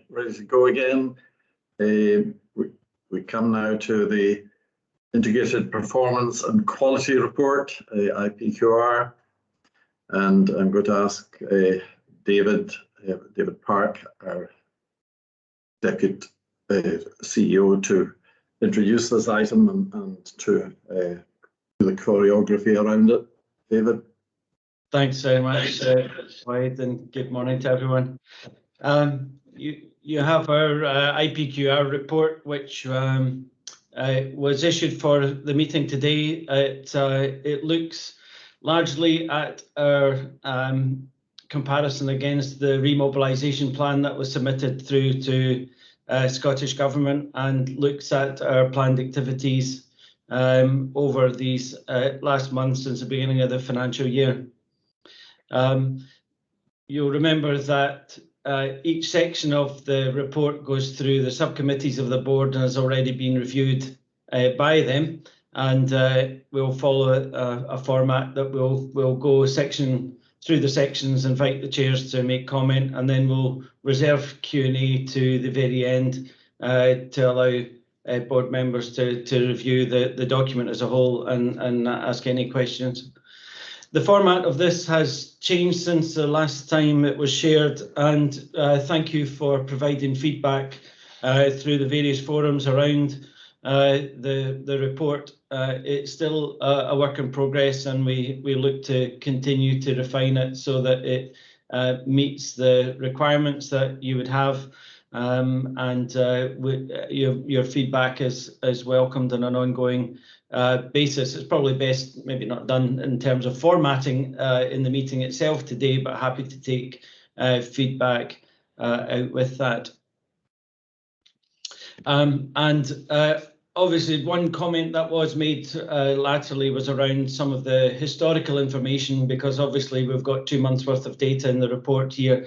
ready to go again. We come now to the Integrated Performance and Quality Report, IPQR, and I'm going to ask David Park, our Deputy CEO, to introduce this item and to do the choreography around it. David. Thanks very much, Wade, and good morning to everyone. You have our IPQR report, which was issued for the meeting today. It looks largely at our comparison against the remobilisation plan that was submitted through to Scottish Government, and looks at our planned activities over these last months since the beginning of the financial year. You'll remember that each section of the report goes through the subcommittees of the board and has already been reviewed by them, and we'll follow a format that we'll go through the sections, invite the chairs to make comment, and then we'll reserve Q&A to the very end to allow board members to review the document as a whole and ask any questions. The format of this has changed since the last time it was shared, and thank you for providing feedback through the various forums around the report. It's still a work in progress, and we look to continue to refine it so that it meets the requirements that you would have, and your feedback is welcomed on an ongoing basis. It's probably best maybe not done in terms of formatting in the meeting itself today, but happy to take feedback out with that. Obviously, one comment that was made laterally was around some of the historical information, because obviously we've got 2 months worth of data in the report here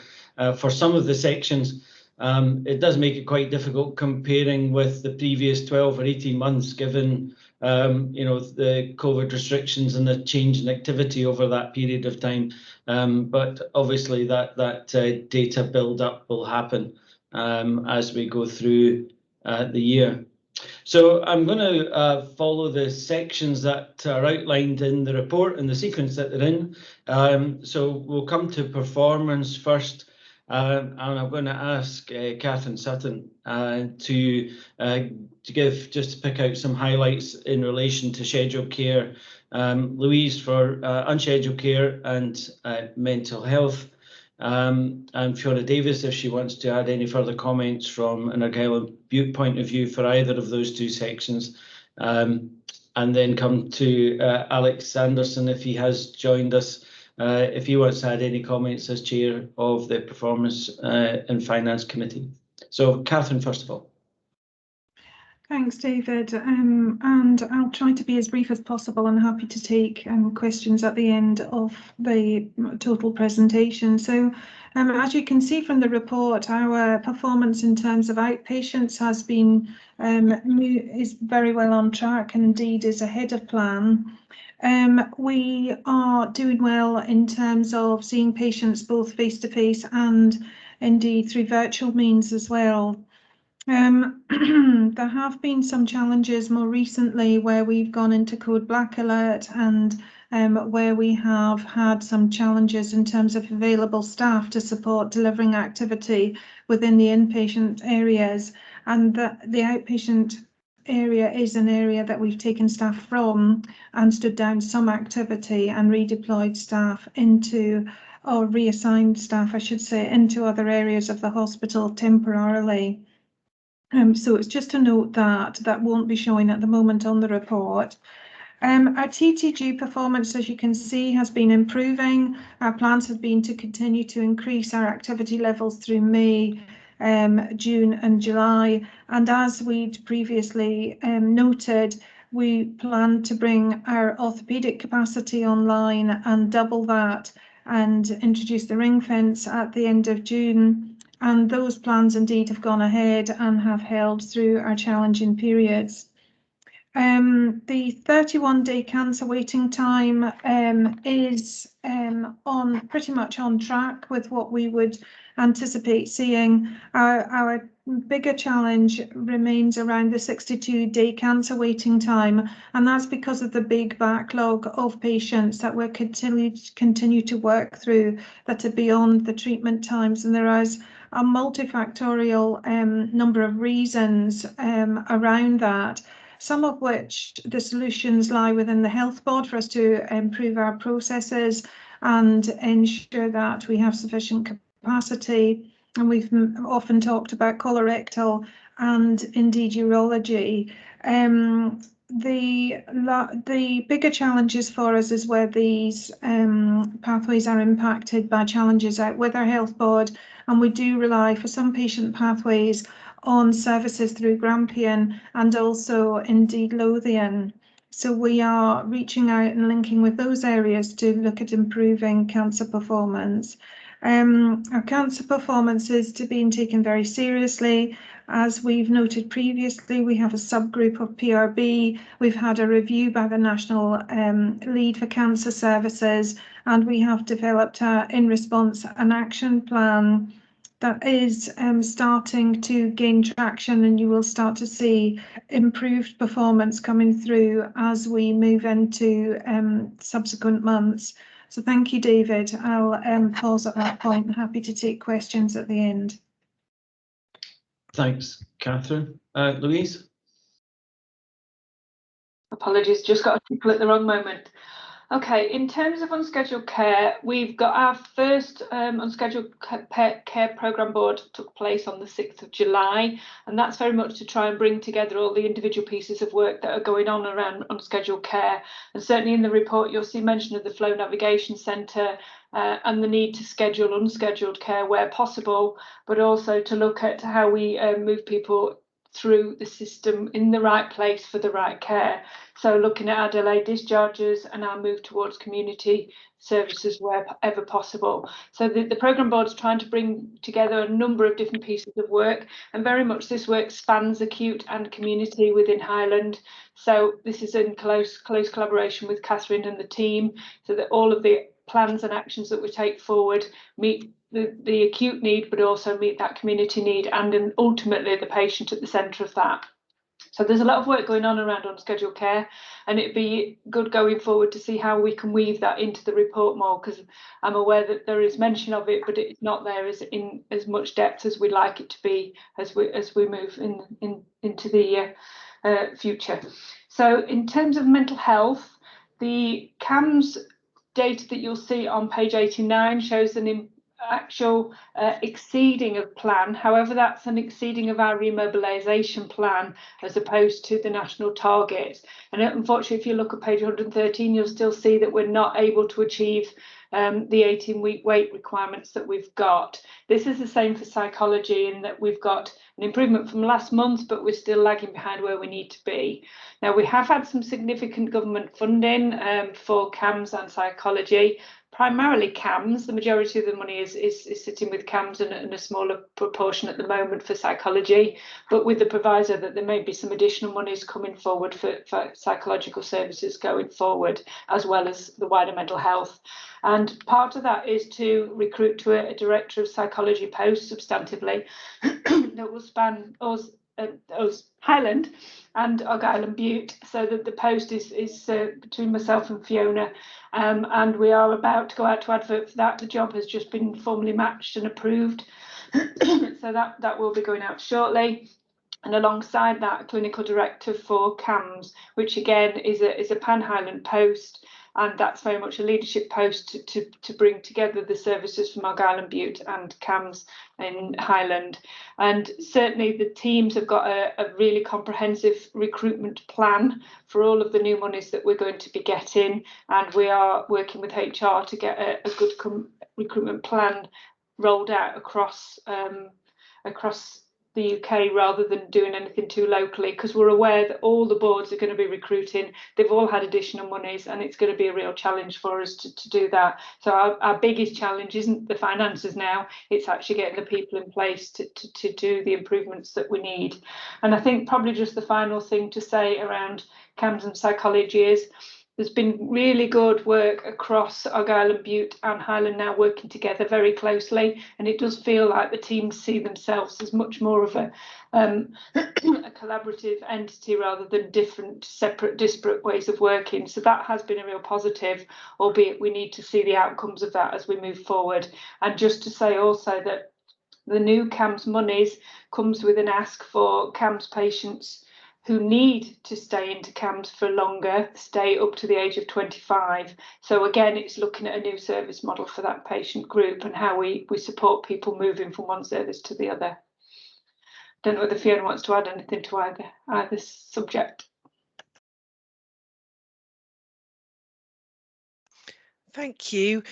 for some of the sections. It does make it quite difficult comparing with the previous 12 or 18 months, given the COVID restrictions and the change in activity over that period of time. But obviously that data build up will happen as we go through the year. So I'm going to follow the sections that are outlined in the report and the sequence that they're in. So we'll come to performance first, and I'm going to ask Catherine Sutton to just to pick out some highlights in relation to scheduled care, Louise for unscheduled care and mental health, and Fiona Davis if she wants to add any further comments from an Argyll and Bute point of view for either of those two sections, and then come to Alex Sanderson if he has joined us, if he wants to add any comments as chair of the Performance and Finance Committee. So Catherine, first of all. Thanks, David, and I'll try to be as brief as possible and happy to take questions at the end of the total presentation. So as you can see from the report, our performance in terms of outpatients has been is very well on track, and indeed is ahead of plan. We are doing well in terms of seeing patients both face to face and indeed through virtual means as well. There have been some challenges more recently where we've gone into code black alert, and where we have had some challenges in terms of available staff to support delivering activity within the inpatient areas, and the outpatient area is an area that we've taken staff from and stood down some activity and redeployed staff into, or reassigned staff I should say, into other areas of the hospital temporarily. So it's just a note that won't be showing at the moment on the report. Our TTG performance, as you can see, has been improving. Our plans have been to continue to increase our activity levels through May, June and July, and as we'd previously noted, we plan to bring our orthopaedic capacity online and double that and introduce the ring fence at the end of June. And those plans indeed have gone ahead and have held through our challenging periods. The 31-day cancer waiting time is pretty much on track with what we would anticipate seeing. Our bigger challenge remains around the 62-day cancer waiting time, and that's because of the big backlog of patients that we're continue to work through that are beyond the treatment times, and there is a multifactorial number of reasons around that. Some of which the solutions lie within the health board for us to improve our processes and ensure that we have sufficient capacity. And we've often talked about colorectal and indeed urology. The bigger challenges for us is where these pathways are impacted by challenges out with our health board, and we do rely for some patient pathways on services through Grampian and also indeed Lothian. So we are reaching out and linking with those areas to look at improving cancer performance. Our cancer performance is being taken very seriously. As we've noted previously, we have a subgroup of PRB. We've had a review by the National Lead for Cancer Services, and we have developed in response an action plan that is starting to gain traction, and you will start to see improved performance coming through as we move into subsequent months. So thank you, David. I'll pause at that point. Happy to take questions at the end. Thanks, Catherine. Louise? Apologies, just got a tickle at the wrong moment. Okay, in terms of unscheduled care, we've got our first unscheduled care programme board took place on the 6th of July, and that's very much to try and bring together all the individual pieces of work that are going on around unscheduled care. And certainly in the report, you'll see mention of the Flow Navigation Centre and the need to schedule unscheduled care where possible, but also to look at how we move people through the system in the right place for the right care. So looking at our delayed discharges and our move towards community services wherever possible. So the programme board is trying to bring together a number of different pieces of work, and very much this work spans acute and community within Highland. So this is in close collaboration with Catherine and the team, so that all of the plans and actions that we take forward meet the acute need, but also meet that community need, and then ultimately the patient at the centre of that. So there's a lot of work going on around unscheduled care, and it'd be good going forward to see how we can weave that into the report more, because I'm aware that there is mention of it, but it's not there in as much depth as we'd like it to be as we move into the future. So in terms of mental health, the CAMHS data that you'll see on page 89 shows an actual exceeding of plan. However, that's an exceeding of our remobilisation plan as opposed to the national target. And unfortunately, if you look at page 113, you'll still see that we're not able to achieve the 18-week wait requirements that we've got. This is the same for psychology, in that we've got an improvement from last month, but we're still lagging behind where we need to be. Now, we have had some significant government funding for CAMHS and psychology. Primarily CAMHS, the majority of the money is sitting with CAMHS, and a smaller proportion at the moment for psychology, but with the proviso that there may be some additional monies coming forward for psychological services going forward, as well as the wider mental health. And part of that is to recruit to a director of psychology post substantively that will span us Highland and Argyll and Bute, so that the post is between myself and Fiona, and we are about to go out to advert for that. The job has just been formally matched and approved, so that will be going out shortly. And alongside that, a clinical director for CAMHS, which again is a Pan-Highland post, and that's very much a leadership post to bring together the services from Argyll and Bute and CAMHS in Highland. And certainly the teams have got a really comprehensive recruitment plan for all of the new monies that we're going to be getting, and we are working with HR to get a good recruitment plan rolled out across the UK rather than doing anything too locally, because we're aware that all the boards are going to be recruiting. They've all had additional monies, and it's going to be a real challenge for us to do that. So our biggest challenge isn't the finances now, it's actually getting the people in place to do the improvements that we need. And I think probably just the final thing to say around CAMHS and psychology is there's been really good work across Argyll and Bute and Highland now working together very closely, and it does feel like the teams see themselves as much more of a collaborative entity rather than different, separate, disparate ways of working. So that has been a real positive, albeit we need to see the outcomes of that as we move forward. And just to say also that the new CAMHS monies comes with an ask for CAMHS patients who need to stay into CAMHS for longer, stay up to the age of 25. So again, it's looking at a new service model for that patient group and how we support people moving from one service to the other. Don't know whether Fiona wants to add anything to either subject. Thank you.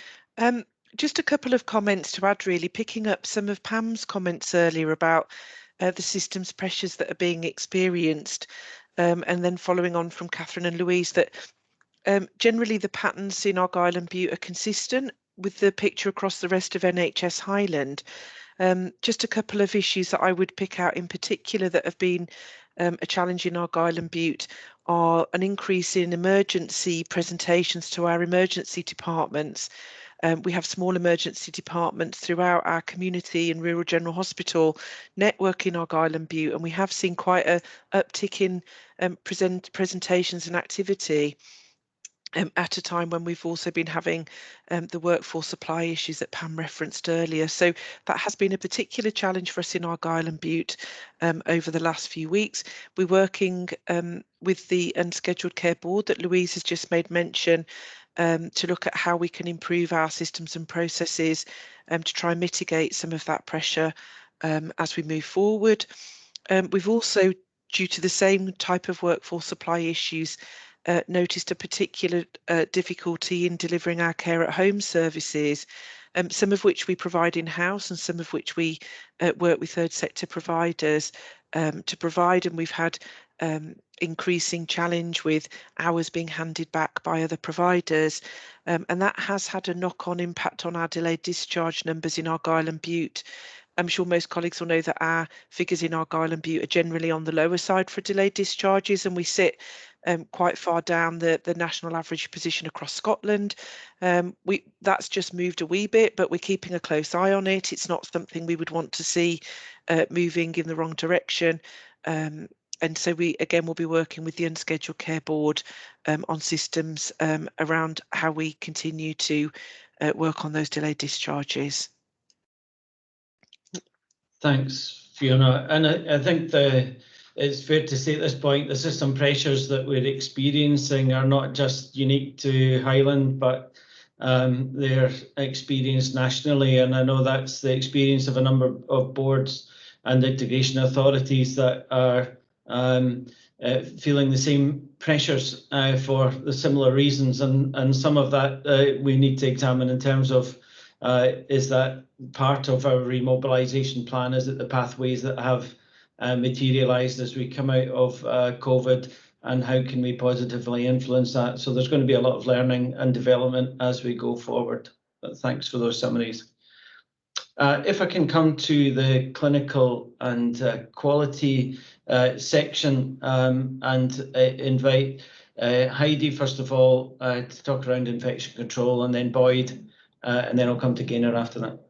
Just a couple of comments to add, really, picking up some of Pam's comments earlier about the systems pressures that are being experienced, and then following on from Catherine and Louise, that generally the patterns in Argyll and Bute are consistent with the picture across the rest of NHS Highland. Just a couple of issues that I would pick out in particular that have been a challenge in Argyll and Bute are an increase in emergency presentations to our emergency departments. We have small emergency departments throughout our community and rural general hospital network in Argyll and Bute, and we have seen quite an uptick in presentations and activity at a time when we've also been having the workforce supply issues that Pam referenced earlier. So that has been a particular challenge for us in Argyll and Bute over the last few weeks. We're working with the Unscheduled Care Board that Louise has just made mention to look at how we can improve our systems and processes to try and mitigate some of that pressure as we move forward. We've also, due to the same type of workforce supply issues, noticed a particular difficulty in delivering our care at home services, some of which we provide in-house and some of which we work with third sector providers to provide, and we've had increasing challenge with hours being handed back by other providers, and that has had a knock-on impact on our delayed discharge numbers in Argyll and Bute. I'm sure most colleagues will know that our figures in Argyll and Bute are generally on the lower side for delayed discharges, and we sit quite far down the national average position across Scotland. That's just moved a wee bit, but we're keeping a close eye on it. It's not something we would want to see moving in the wrong direction. And so we, again, will be working with the Unscheduled Care Board on systems around how we continue to work on those delayed discharges. Thanks, Fiona. And I think it's fair to say at this point the system pressures that we're experiencing are not just unique to Highland, but they're experienced nationally. And I know that's the experience of a number of boards and integration authorities that are feeling the same pressures for the similar reasons. And some of that we need to examine in terms of is that part of our remobilisation plan? Is it the pathways that have materialised as we come out of COVID, and how can we positively influence that? So there's going to be a lot of learning and development as we go forward. But thanks for those summaries. If I can come to the clinical and quality section and invite Heidi, first of all, to talk around infection control, and then Boyd, and then I'll come to Gaynor after that.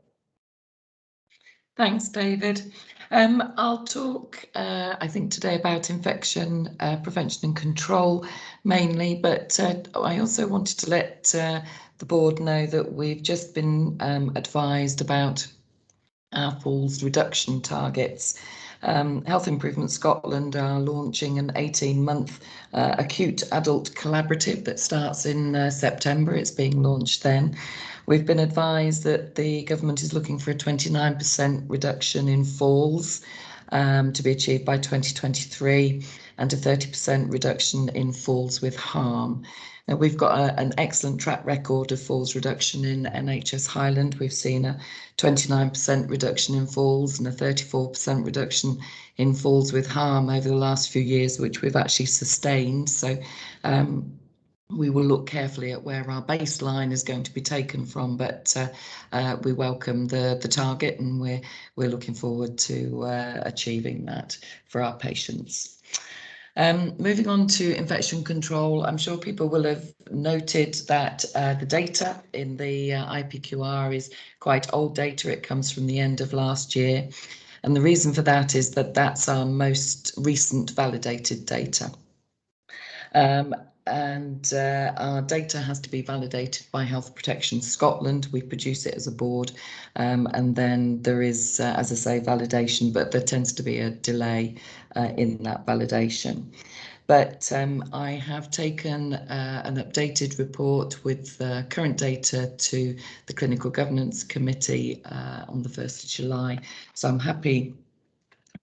Thanks, David. I'll talk, I think, today about infection prevention and control mainly, but I also wanted to let the board know that we've just been advised about our falls reduction targets. Health Improvement Scotland are launching an 18-month acute adult collaborative that starts in September. It's being launched then. We've been advised that the government is looking for a 29% reduction in falls to be achieved by 2023 and a 30% reduction in falls with harm. We've got an excellent track record of falls reduction in NHS Highland. We've seen a 29% reduction in falls and a 34% reduction in falls with harm over the last few years, which we've actually sustained. So we will look carefully at where our baseline is going to be taken from, but we welcome the target, and we're looking forward to achieving that for our patients. Moving on to infection control, I'm sure people will have noted that the data in the IPQR is quite old data. It comes from the end of last year. And the reason for that is that that's our most recent validated data. Our data has to be validated by Health Protection Scotland. We produce it as a board, and then there is, as I say, validation, but there tends to be a delay in that validation. But I have taken an updated report with current data to the Clinical Governance Committee on the 1st of July. So I'm happy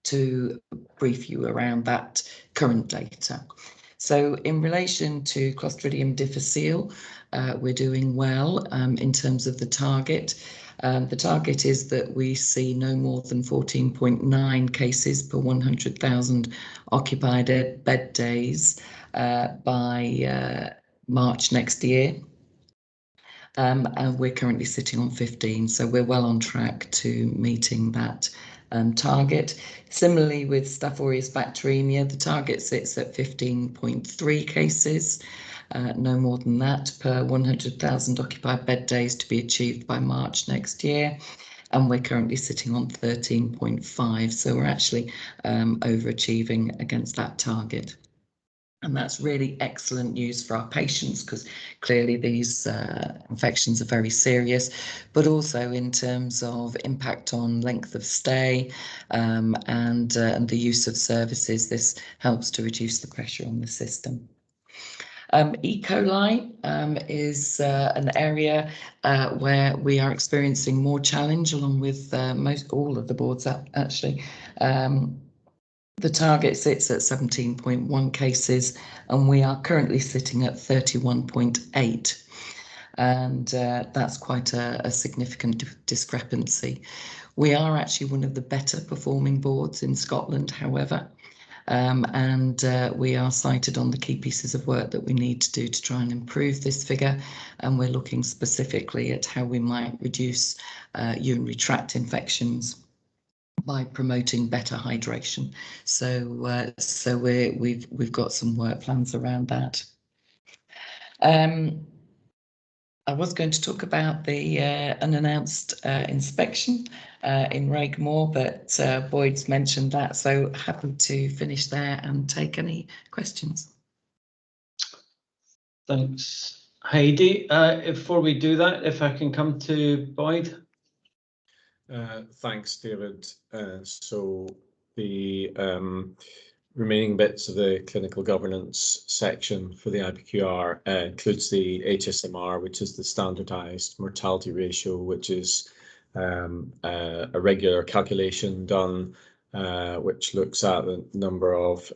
to brief you around that current data. So in relation to Clostridium difficile, we're doing well in terms of the target. The target is that we see no more than 14.9 cases per 100,000 occupied bed days by March next year. And we're currently sitting on 15, so we're well on track to meeting that target. Similarly with Staph aureus bacteremia, the target sits at 15.3 cases, no more than that per 100,000 occupied bed days to be achieved by March next year. And we're currently sitting on 13.5, so we're actually overachieving against that target. And that's really excellent news for our patients, because clearly these infections are very serious, but also in terms of impact on length of stay and the use of services, this helps to reduce the pressure on the system. E. coli is an area where we are experiencing more challenge, along with all of the boards actually. The target sits at 17.1 cases, and we are currently sitting at 31.8. And that's quite a significant discrepancy. We are actually one of the better performing boards in Scotland, however, and we are cited on the key pieces of work that we need to do to try and improve this figure. And we're looking specifically at how we might reduce urinary tract infections by promoting better hydration. So we've got some work plans around that. I was going to talk about the unannounced inspection in Raigmore, but Boyd's mentioned that, so happy to finish there and take any questions. Thanks, Heidi. Before we do that, if I can come to Boyd. Thanks, David. So the remaining bits of the clinical governance section for the IPQR includes the HSMR, which is the standardized mortality ratio, which is a regular calculation done which looks at the number of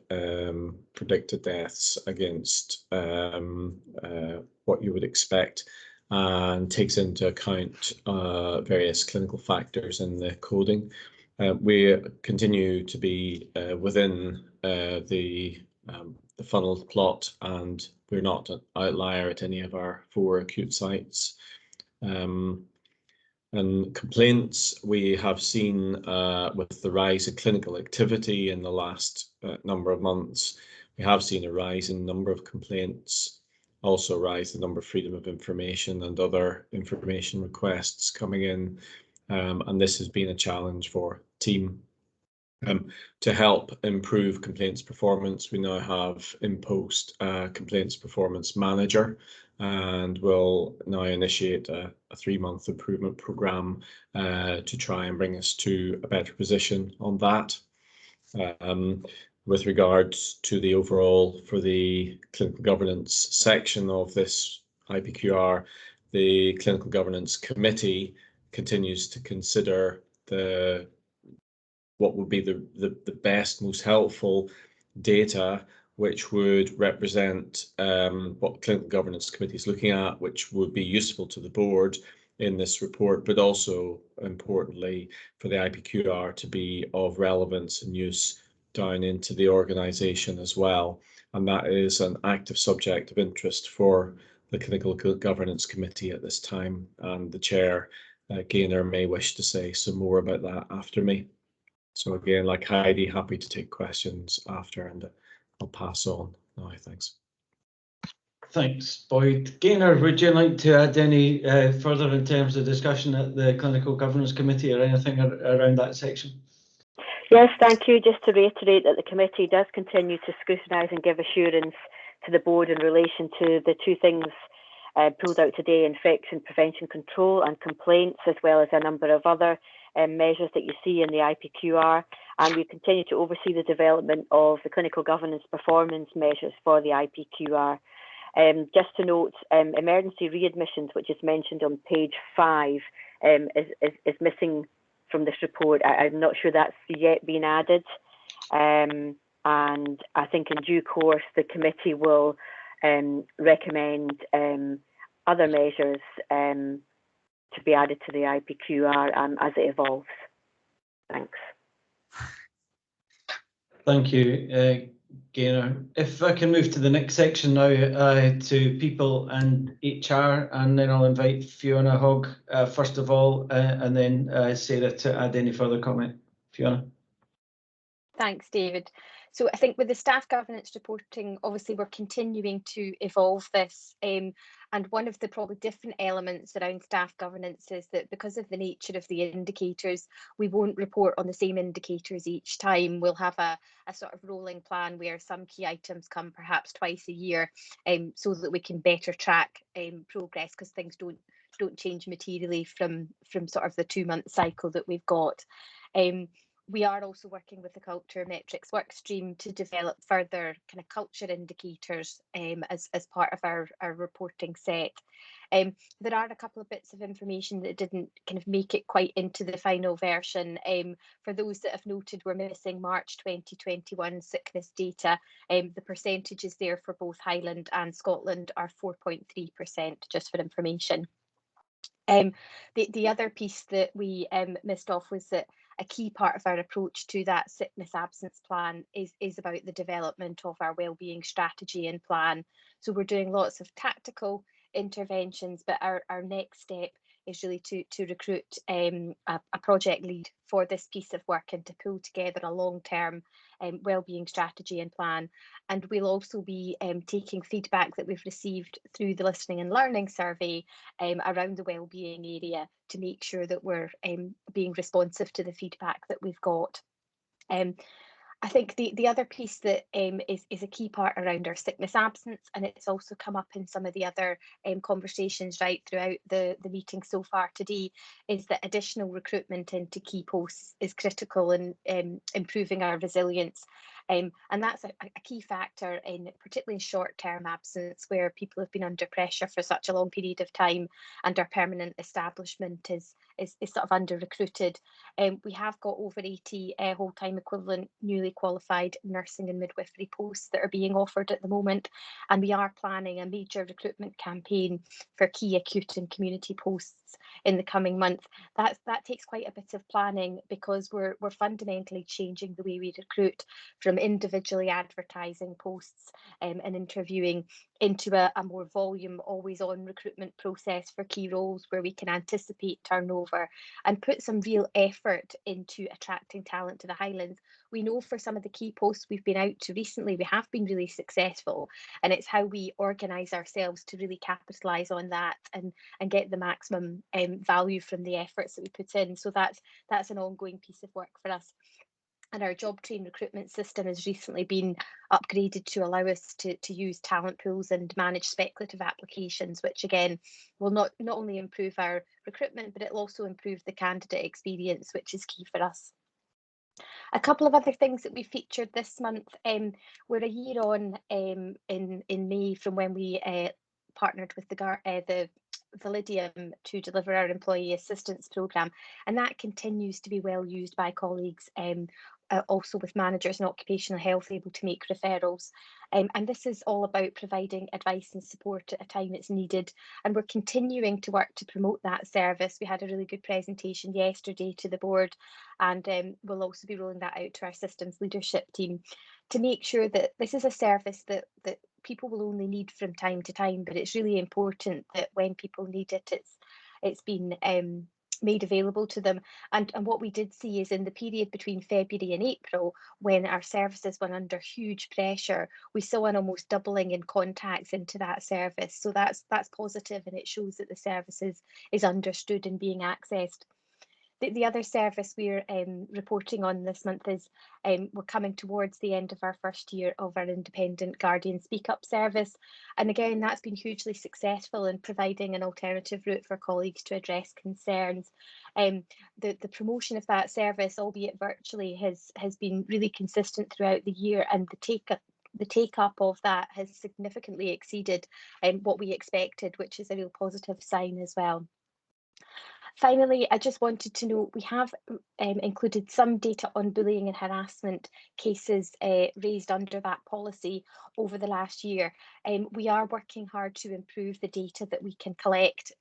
predicted deaths against what you would expect, and takes into account various clinical factors in the coding. We continue to be within the funnel plot, and we're not an outlier at any of our 4 acute sites. And complaints, we have seen with the rise in clinical activity in the last number of months, we have seen a rise in number of complaints, also rise in number of freedom of information and other information requests coming in. And this has been a challenge for team. To help improve complaints performance, we now have in post complaints performance manager, and we'll now initiate a 3-month improvement programme to try and bring us to a better position on that. With regards to the overall, for the clinical governance section of this IPQR, the Clinical Governance Committee continues to consider what would be the best, most helpful data which would represent what the Clinical Governance Committee is looking at, which would be useful to the board in this report, but also importantly for the IPQR to be of relevance and use down into the organisation as well. And that is an active subject of interest for the Clinical Governance Committee at this time. And the chair, Gaynor, may wish to say some more about that after me. So again, like Heidi, happy to take questions after, and I'll pass on now. Thanks. Thanks, Boyd. Gaynor, would you like to add any further in terms of discussion at the Clinical Governance Committee or anything around that section? Yes, thank you. Just to reiterate that the committee does continue to scrutinise and give assurance to the board in relation to the two things pulled out today: infection prevention control and complaints, as well as a number of other measures that you see in the IPQR. And we continue to oversee the development of the clinical governance performance measures for the IPQR. Just to note, emergency readmissions, which is mentioned on page 5, is missing from this report. I'm not sure that's yet been added. And I think in due course, the committee will recommend other measures to be added to the IPQR as it evolves. Thanks. Thank you, Gaynor. If I can move to the next section now, to people and HR, and then I'll invite Fiona Hogg first of all, and then Sarah to add any further comment. Fiona. Thanks, David. So I think with the staff governance reporting, obviously we're continuing to evolve this. And one of the probably different elements around staff governance is that because of the nature of the indicators, we won't report on the same indicators each time. We'll have a sort of rolling plan where some key items come perhaps twice a year, so that we can better track progress, because things don't change materially from sort of the 2-month cycle that we've got. We are also working with the culture metrics workstream to develop further kind of culture indicators as part of our reporting set. There are a couple of bits of information that didn't kind of make it quite into the final version. For those that have noted, we're missing March 2021 sickness data. The percentages there for both Highland and Scotland are 4.3%, just for information. The other piece that we missed off was that a key part of our approach to that sickness absence plan is about the development of our wellbeing strategy and plan. So we're doing lots of tactical interventions, but our next step is really to recruit a project lead for this piece of work and to pull together a long-term wellbeing strategy and plan. And we'll also be taking feedback that we've received through the listening and learning survey around the wellbeing area to make sure that we're being responsive to the feedback that we've got. I think the other piece that is a key part around our sickness absence, and it's also come up in some of the other conversations right throughout the meeting so far today, is that additional recruitment into key posts is critical in improving our resilience. And that's a key factor in particularly short-term absence, where people have been under pressure for such a long period of time and our permanent establishment is sort of under recruited. We have got over 80 whole-time equivalent newly qualified nursing and midwifery posts that are being offered at the moment, and we are planning a major recruitment campaign for key acute and community posts in the coming month. That takes quite a bit of planning, because we're fundamentally changing the way we recruit from individually advertising posts and interviewing into a more volume, always on recruitment process for key roles where we can anticipate turnover and put some real effort into attracting talent to the Highlands. We know for some of the key posts we've been out to recently, we have been really successful, and it's how we organise ourselves to really capitalise on that and get the maximum value from the efforts that we put in. So that's an ongoing piece of work for us. And our job train recruitment system has recently been upgraded to allow us to use talent pools and manage speculative applications, which again will not only improve our recruitment, but it'll also improve the candidate experience, which is key for us. A couple of other things that we featured this month. We're a year on in May from when we partnered with the Validium to deliver our employee assistance programme, and that continues to be well used by colleagues also with managers in occupational health able to make referrals. And this is all about providing advice and support at a time it's needed. And we're continuing to work to promote that service. We had a really good presentation yesterday to the board, and we'll also be rolling that out to our systems leadership team to make sure that this is a service that people will only need from time to time, but it's really important that when people need it, it's been made available to them. And what we did see is in the period between February and April, when our services went under huge pressure, we saw an almost doubling in contacts into that service. So that's positive, and it shows that the service is understood and being accessed. The other service we're reporting on this month is we're coming towards the end of our first year of our independent Guardian Speak Up service. And again, that's been hugely successful in providing an alternative route for colleagues to address concerns. The promotion of that service, albeit virtually, has been really consistent throughout the year, and the take-up of that has significantly exceeded what we expected, which is a real positive sign as well. Finally, I just wanted to note we have included some data on bullying and harassment cases raised under that policy over the last year. We are working hard to improve the data that we can collect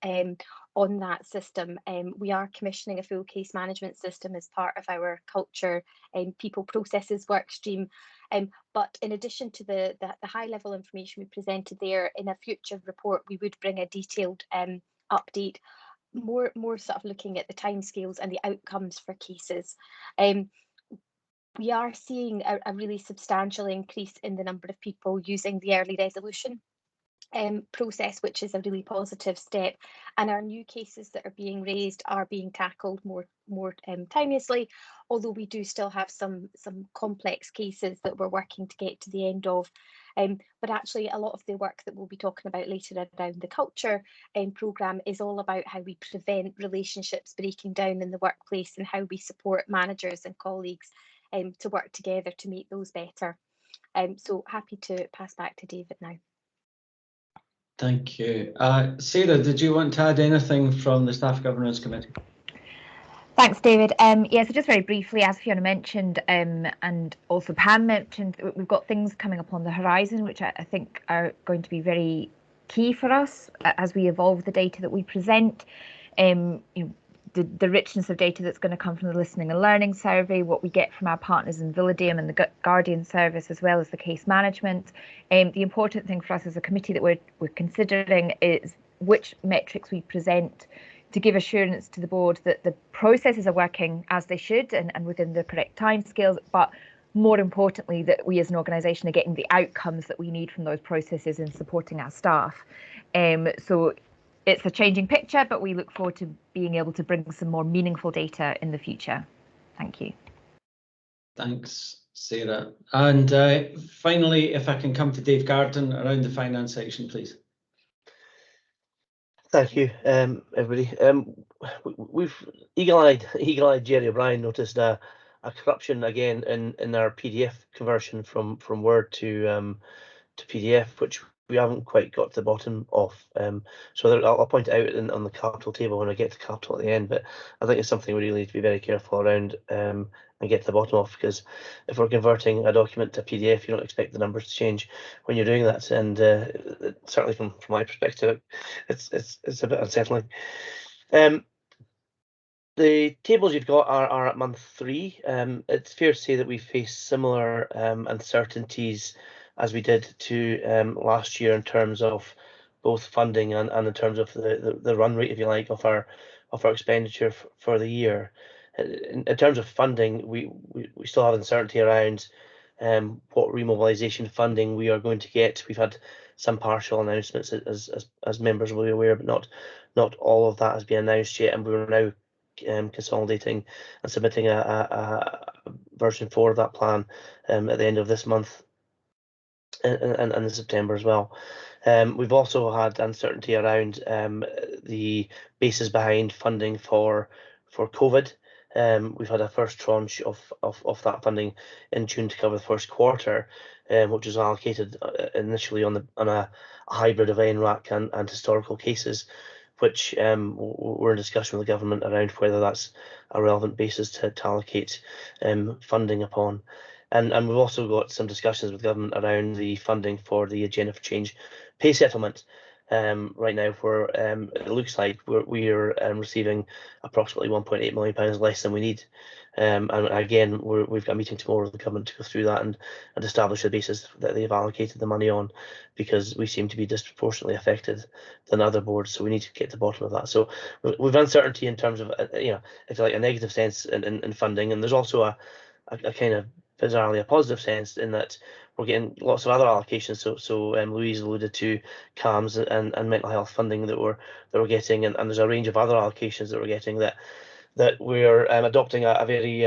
on that system. We are commissioning a full case management system as part of our culture and people processes work stream. But in addition to the high level information we presented there, in a future report, we would bring a detailed update, more sort of looking at the timescales and the outcomes for cases. We are seeing a really substantial increase in the number of people using the early resolution process, which is a really positive step. And our new cases that are being raised are being tackled more timeously, although we do still have some complex cases that we're working to get to the end of. But actually, a lot of the work that we'll be talking about later around the culture programme is all about how we prevent relationships breaking down in the workplace and how we support managers and colleagues to work together to make those better. So happy to pass back to David now. Thank you. Sarah, did you want to add anything from the Staff Governance Committee? Thanks, David. So just very briefly, as Fiona mentioned, and also Pam mentioned, we've got things coming up on the horizon, which I think are going to be very key for us as we evolve the data that we present. The richness of data that's going to come from the listening and learning survey, what we get from our partners in Villadame and the Guardian service, as well as the case management. The important thing for us as a committee that we're considering is which metrics we present to give assurance to the board that the processes are working as they should and within the correct timescales, but more importantly, that we as an organisation are getting the outcomes that we need from those processes in supporting our staff. So it's a changing picture, but we look forward to being able to bring some more meaningful data in the future. Thank you. Thanks, Sarah. And finally, if I can come to Dave Garden around the finance section, please. Thank you, everybody. We've eagle-eyed Jerry O'Brien noticed a corruption again in our PDF conversion from Word to PDF, which we haven't quite got to the bottom of. So I'll point it out on the capital table when I get to capital at the end, but I think it's something we really need to be very careful around and get to the bottom of, because if we're converting a document to PDF, you don't expect the numbers to change when you're doing that. And certainly from my perspective, it's a bit unsettling. The tables you've got are at month 3. It's fair to say that we face similar uncertainties as we did to last year in terms of both funding and in terms of the run rate, if you like, of our expenditure for the year. In terms of funding, we still have uncertainty around what remobilisation funding we are going to get. We've had some partial announcements, as members will be aware, but not all of that has been announced yet, and we're now consolidating and submitting a version 4 of that plan at the end of this month and in September as well. We've also had uncertainty around the basis behind funding for COVID. We've had a first tranche of that funding in June to cover the first quarter, which was allocated initially on a hybrid of NRAC and historical cases, which we're in discussion with the government around whether that's a relevant basis to allocate funding upon. And we've also got some discussions with government around the funding for the Agenda for Change pay settlement right now, where it looks like we're receiving approximately £1.8 million less than we need. And again, we've got a meeting tomorrow with the government to go through that and establish the basis that they've allocated the money on, because we seem to be disproportionately affected than other boards. So we need to get to the bottom of that. So we've uncertainty in terms of, it's like a negative sense in funding, and there's also a kind of bizarrely a positive sense in that we're getting lots of other allocations. So Louise alluded to CAMS and mental health funding that we're getting, and there's a range of other allocations that we're getting that we're adopting a very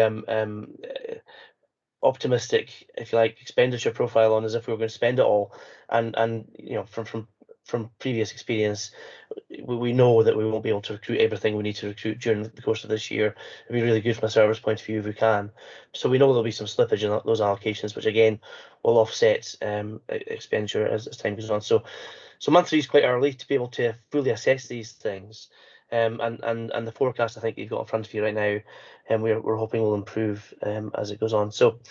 optimistic, if you like, expenditure profile on, as if we were going to spend it all. And from previous experience, we know that we won't be able to recruit everything we need to recruit during the course of this year. It'd be really good from a service point of view if we can. So we know there'll be some slippage in those allocations, which again will offset expenditure as time goes on. So month 3 is quite early to be able to fully assess these things. And the forecast I think you've got in front of you right now, and we're hoping will improve as it goes on. So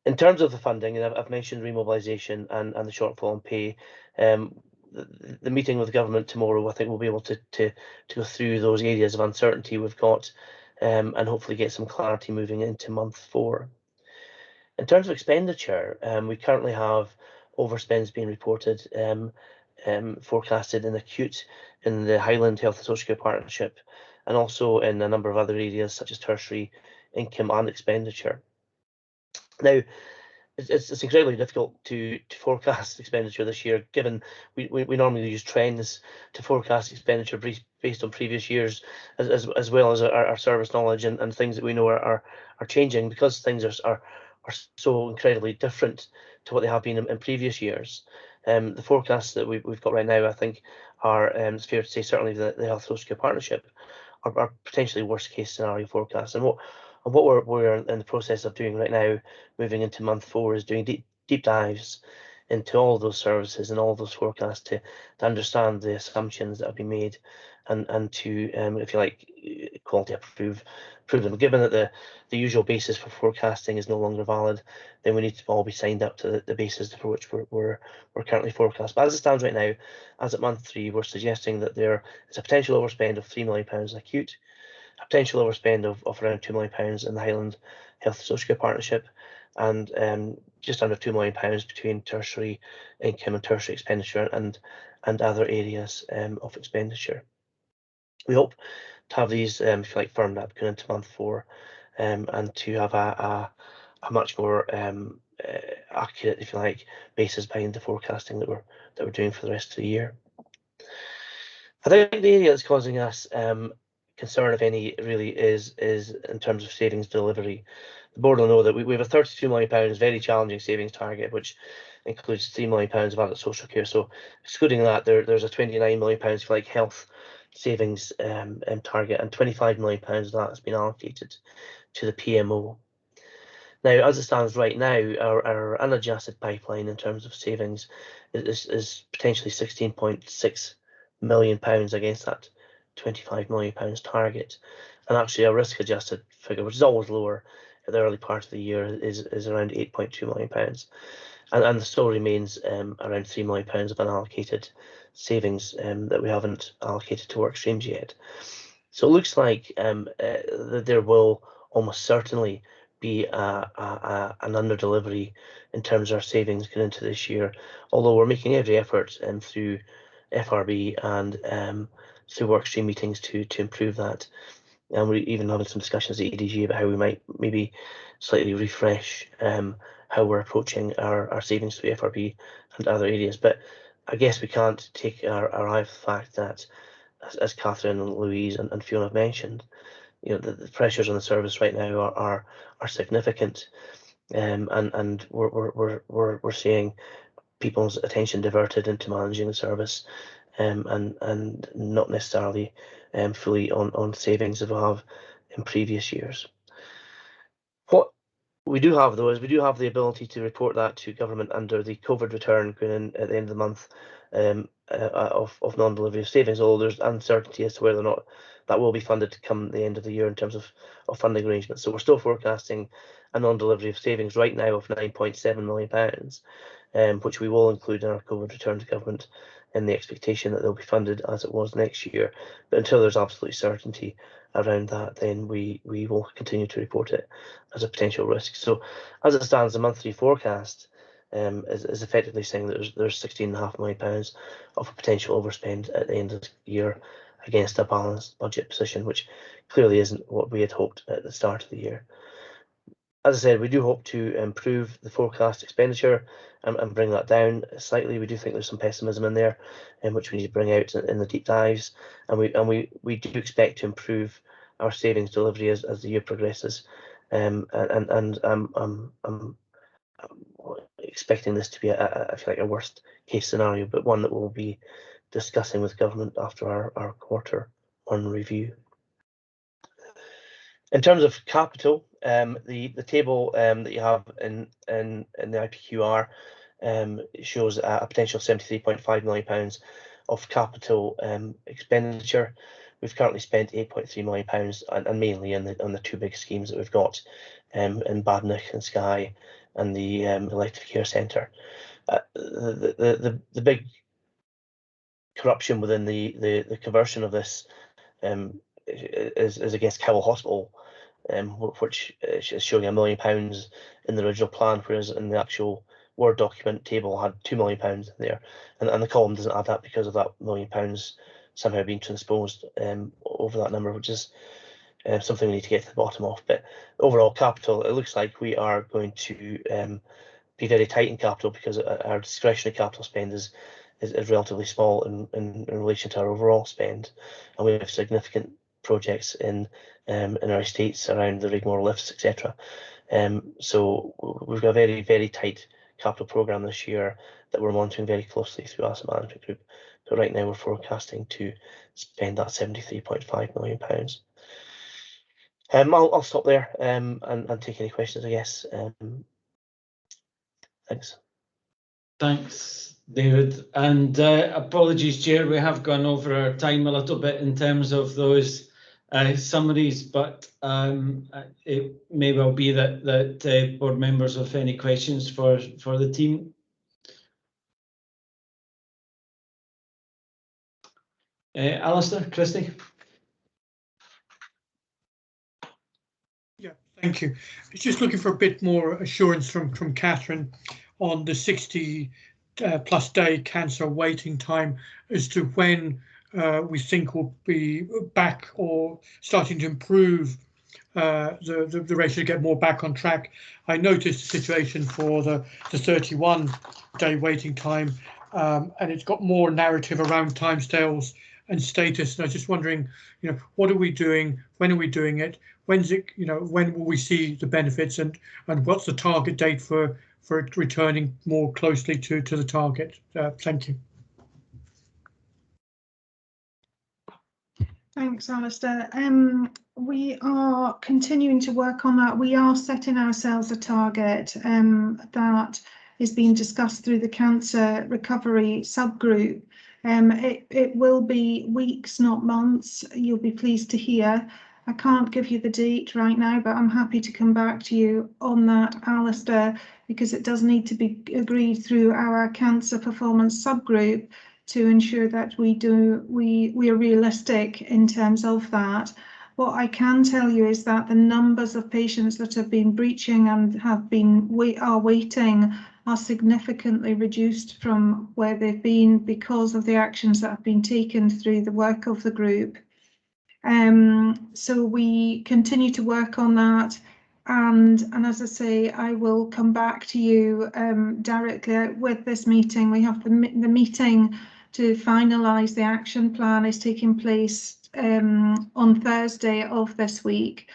in terms of the funding, and I've mentioned remobilisation and the shortfall in pay. The meeting with the government tomorrow, I think we'll be able to go through those areas of uncertainty we've got, and hopefully get some clarity moving into month 4. In terms of expenditure, we currently have overspends being reported, forecasted in acute in the Highland Health and Social Care Partnership, and also in a number of other areas such as tertiary income and expenditure. Now, it's incredibly difficult to forecast expenditure this year, given we normally use trends to forecast expenditure based on previous years, as well as our service knowledge and things that we know are changing, because things are so incredibly different to what they have been in previous years. The forecasts that we've got right now, I think, are, it's fair to say, certainly the Health Social Care Partnership, are potentially worst case scenario forecasts. And what we're in the process of doing right now, moving into month 4, is doing deep dives into all those services and all those forecasts to understand the assumptions that have been made, and to, if you like, quality prove them. Given that the usual basis for forecasting is no longer valid, then we need to all be signed up to the basis for which we're currently forecast. But as it stands right now, as at month 3, we're suggesting that there is a potential overspend of £3 million in acute, a potential overspend of around £2 million in the Highland Health and Social Care Partnership, and just under £2 million between tertiary income and tertiary expenditure and other areas of expenditure. We hope to have these, if you like, firmed up going into month 4, and to have a much more accurate, if you like, basis behind the forecasting that we're doing for the rest of the year. I think the area that's causing us concern, if any, really is in terms of savings delivery. The board will know that we have a £32 million very challenging savings target, which includes £3 million of adult social care. So excluding that, there's a £29 million, if you like, health savings target, and £25 million of that has been allocated to the PMO. Now, as it stands right now, our unadjusted pipeline in terms of savings is potentially £16.6 million against that £25 million target. And actually, our risk adjusted figure, which is always lower at the early part of the year, is around £8.2 million. And the still remains around £3 million of unallocated savings that we haven't allocated to work streams yet. So it looks like that there will almost certainly be an under-delivery in terms of our savings going into this year, although we're making every effort through FRB and through workstream meetings to improve that. And we're even having some discussions at EDG about how we might maybe slightly refresh how we're approaching our savings through FRB and other areas. But I guess we can't take our eye off the fact that, as Catherine and Louise and Fiona have mentioned, the pressures on the service right now are significant, and we're seeing people's attention diverted into managing the service, and not necessarily fully on savings that we have in previous years. What we do have, though, is we do have the ability to report that to government under the COVID return going in at the end of the month of non-delivery of savings, although there's uncertainty as to whether or not that will be funded to come the end of the year in terms of funding arrangements. So we're still forecasting a non-delivery of savings right now of £9.7 million, which we will include in our COVID return to government in the expectation that they'll be funded as it was next year. But until there's absolute certainty around that, then we will continue to report it as a potential risk. So as it stands, the monthly forecast is effectively saying that there's £16.5 million of a potential overspend at the end of the year against a balanced budget position, which clearly isn't what we had hoped at the start of the year. As I said, we do hope to improve the forecast expenditure and bring that down slightly. We do think there's some pessimism in there, which we need to bring out in the deep dives, and we do expect to improve our savings delivery as the year progresses, and I'm expecting this to be I feel like a worst case scenario, but one that we'll be discussing with government after our quarter one review. In terms of capital, the table that you have in the IPQR shows a potential £73.5 million of capital expenditure. We've currently spent £8.3 million, and mainly on the two big schemes that we've got in Badenoch and Skye and the elective care centre. The big corruption within the conversion of this is against Cowell Hospital, which is showing £1 million in the original plan, whereas in the actual Word document table had £2 million in there, and the column doesn't add that because of that £1 million somehow being transposed over that number, which is something we need to get to the bottom of. But overall capital, it looks like we are going to be very tight in capital because our discretionary capital spend is relatively small in relation to our overall spend, and we have significant projects in our estates around the Rigmore lifts, etc. So we've got a very, very tight capital programme this year that we're monitoring very closely through Asset Management Group. So right now we're forecasting to spend that £73.5 million. I'll stop there and take any questions, I guess. Thanks. Thanks, David. And apologies, Chair, we have gone over our time a little bit in terms of those summaries, but it may well be that board members have any questions for the team. Alistair, Christy. Yeah, thank you. I was just looking for a bit more assurance from Catherine on the 60 plus day cancer waiting time as to when we think we'll be back or starting to improve the ratio to get more back on track. I noticed the situation for the 31 day waiting time, and it's got more narrative around timescales and status. And I was just wondering, what are we doing? When are we doing it? When's it? When will we see the benefits? And what's the target date for it returning more closely to the target? Thank you. Thanks, Alistair. We are continuing to work on that. We are setting ourselves a target that is being discussed through the cancer recovery subgroup. It will be weeks, not months. You'll be pleased to hear. I can't give you the date right now, but I'm happy to come back to you on that, Alistair, because it does need to be agreed through our cancer performance subgroup to ensure that we are realistic in terms of that. What I can tell you is that the numbers of patients that have been breaching and are waiting are significantly reduced from where they've been because of the actions that have been taken through the work of the group. So we continue to work on that, and as I say, I will come back to you directly with this meeting. We have the meeting to finalise the action plan is taking place on Thursday of this week,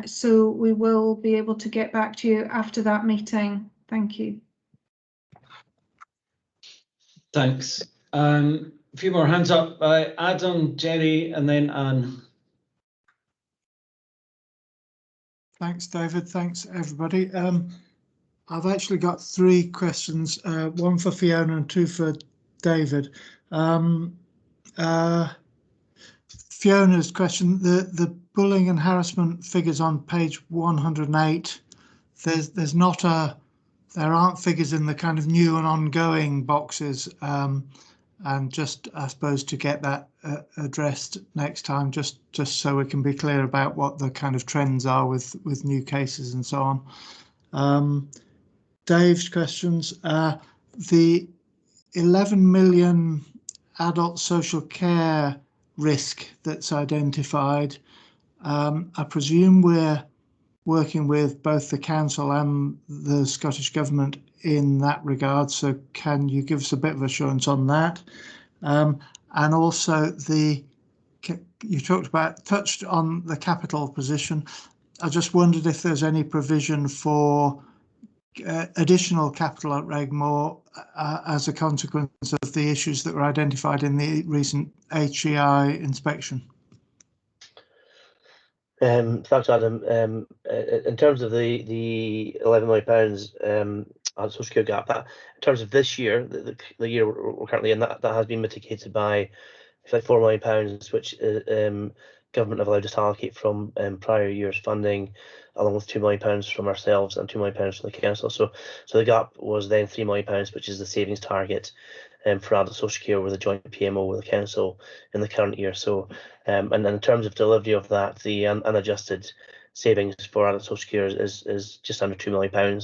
so we will be able to get back to you after that meeting. Thank you. Thanks. A few more hands up. Adam, Jerry, and then Anne. Thanks, David. Thanks, everybody. I've actually got 3 questions, one for Fiona and 2 for David. Fiona's question, the bullying and harassment figures on page 108, there aren't figures in the kind of new and ongoing boxes, and just, I suppose, to get that addressed next time, just so we can be clear about what the kind of trends are with new cases and so on. Dave's questions, the 11 million adult social care risk that's identified, I presume we're working with both the council and the Scottish Government in that regard, so can you give us a bit of assurance on that? And also you touched on the capital position. I just wondered if there's any provision for additional capital at Regmore as a consequence of the issues that were identified in the recent HEI inspection. Thanks, Adam. In terms of the £11 million social care gap, that in terms of this year, the year we're currently in, that has been mitigated by like £4 million, which government have allowed us to allocate from prior years' funding, along with £2 million from ourselves and £2 million from the council. So the gap was then £3 million, which is the savings target for adult social care with a joint PMO with the council in the current year. So, and in terms of delivery of that, the unadjusted savings for adult social care is just under £2 million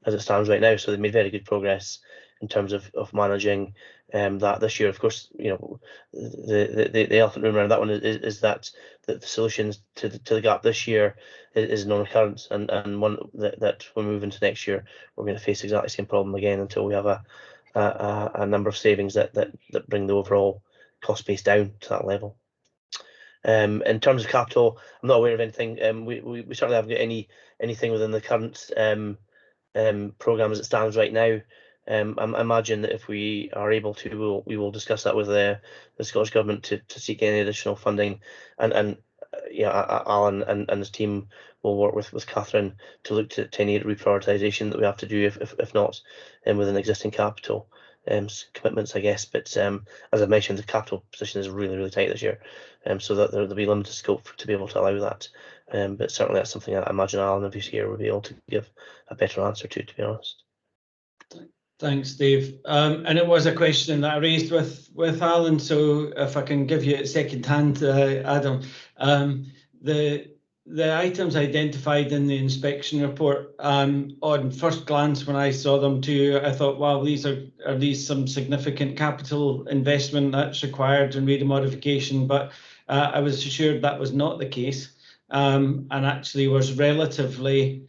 as it stands right now. So they've made very good progress in terms of managing that this year. Of course, you know, the elephant room around that one is that the solutions to the gap this year is non-recurrent, and one that when we move into next year, we're going to face exactly the same problem again until we have a number of savings that bring the overall cost base down to that level. In terms of capital, I'm not aware of anything. We certainly haven't got anything within the current programme as it stands right now. I imagine that if we are able to, we will discuss that with the Scottish Government to seek any additional funding, and yeah, Alan and his team will work with Catherine to look to any reprioritisation that we have to do if not within existing capital commitments, I guess. But as I mentioned, the capital position is really tight this year, so that there'll be limited scope to be able to allow that. But certainly that's something I imagine Alan, if he's here, will be able to give a better answer to be honest. Thanks, Dave. And it was a question that I raised with Alan, so if I can give you it second hand, Adam. The items identified in the inspection report, on first glance when I saw them too, I thought, wow, are these some significant capital investment that's required in remodification? But I was assured that was not the case, and actually was relatively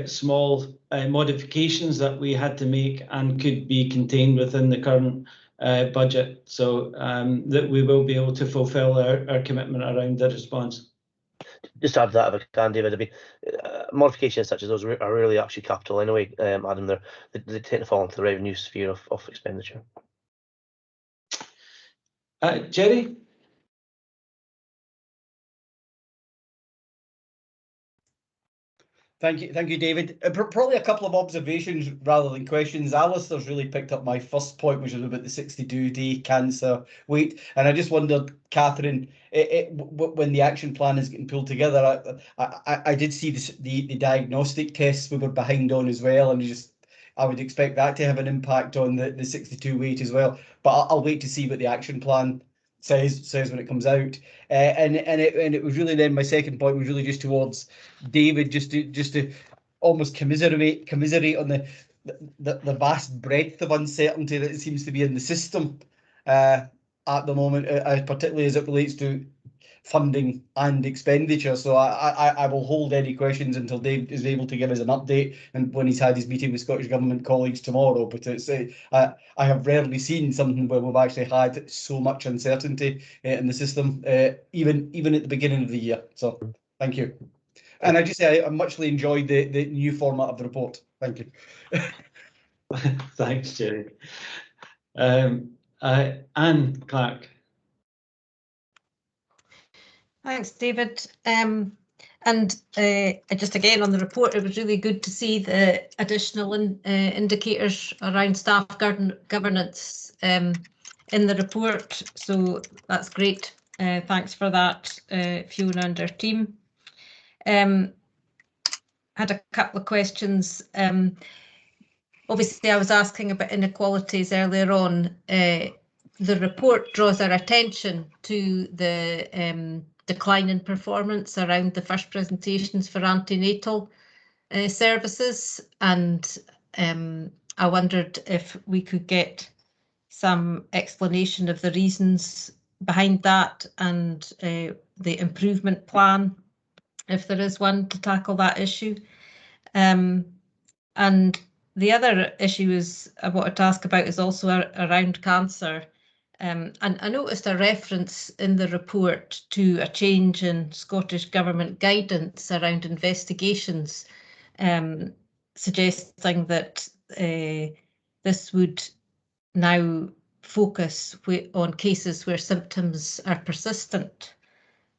small modifications that we had to make and could be contained within the current budget, so that we will be able to fulfil our commitment around the response. Just to add to that, if I can, David, I mean, modifications such as those are really actually capital anyway, Adam. They tend to fall into the revenue sphere of expenditure. Jerry? Thank you, David. Probably a couple of observations rather than questions. Alistair's really picked up my first point, which is about the 62-day cancer wait. And I just wondered, Catherine, when the action plan is getting pulled together, I did see the diagnostic tests we were behind on as well, and I would expect that to have an impact on the 62 wait as well. But I'll wait to see what the action plan says when it comes out, and it was really then my second point was really just towards David, just to almost commiserate on the vast breadth of uncertainty that seems to be in the system at the moment, particularly as it relates to funding and expenditure. So I will hold any questions until Dave is able to give us an update and when he's had his meeting with Scottish Government colleagues tomorrow. But it's I have rarely seen something where we've actually had so much uncertainty in the system, even at the beginning of the year. So thank you. And I just say I muchly enjoyed the new format of the report. Thank you. Thanks, Jerry. Anne Clark. Thanks, David. And just again on the report, it was really good to see the additional indicators around staff governance in the report. So that's great. Thanks for that, Fiona and her team. Had a couple of questions. Obviously, I was asking about inequalities earlier on. The report draws our attention to the decline in performance around the first presentations for antenatal services, and I wondered if we could get some explanation of the reasons behind that and the improvement plan, if there is one, to tackle that issue. And the other issue is I wanted to ask about is also around cancer. And I noticed a reference in the report to a change in Scottish Government guidance around investigations, suggesting that this would now focus on cases where symptoms are persistent.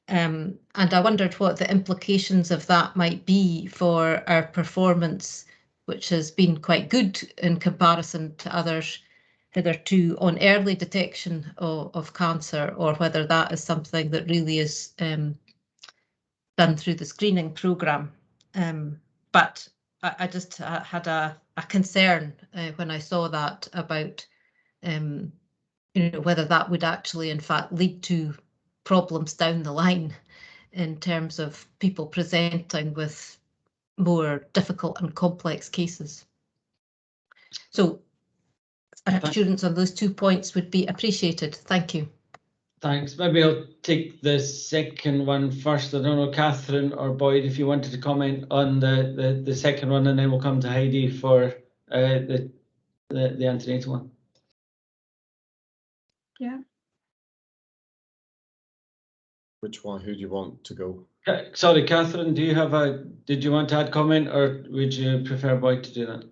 And I wondered what the implications of that might be for our performance, which has been quite good in comparison to others hitherto on early detection of cancer, or whether that is something that really is done through the screening programme. But I just had a concern when I saw that about whether that would actually in fact lead to problems down the line in terms of people presenting with more difficult and complex cases. So assurance on those 2 points would be appreciated. Thank you. Thanks. Maybe I'll take the second one first. I don't know, Catherine or Boyd, if you wanted to comment on the second one, and then we'll come to Heidi for the antenatal one. Yeah. Which one? Who do you want to go? Sorry, Catherine, did you want to add comment, or would you prefer Boyd to do that?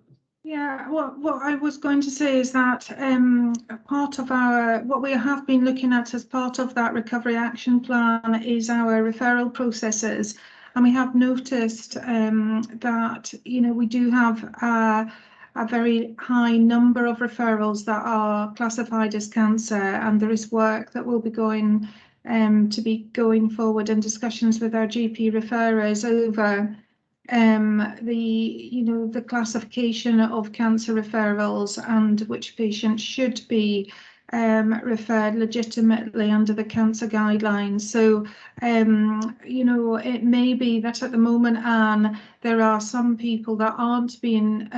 Yeah, what I was going to say is that part of what we have been looking at as part of that recovery action plan is our referral processes, and we have noticed that we do have a very high number of referrals that are classified as cancer, and there is work that will be going forward in discussions with our GP referrers over the classification of cancer referrals and which patients should be referred legitimately under the cancer guidelines. So, it may be that at the moment, Anne, there are some people that aren't being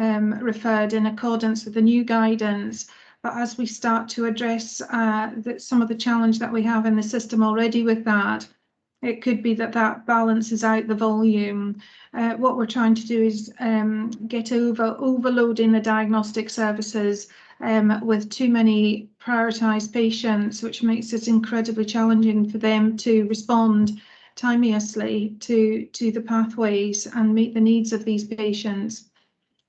referred in accordance with the new guidance. But as we start to address some of the challenge that we have in the system already with that, it could be that balances out the volume. What we're trying to do is get overloading the diagnostic services with too many prioritised patients, which makes it incredibly challenging for them to respond timeously to the pathways and meet the needs of these patients.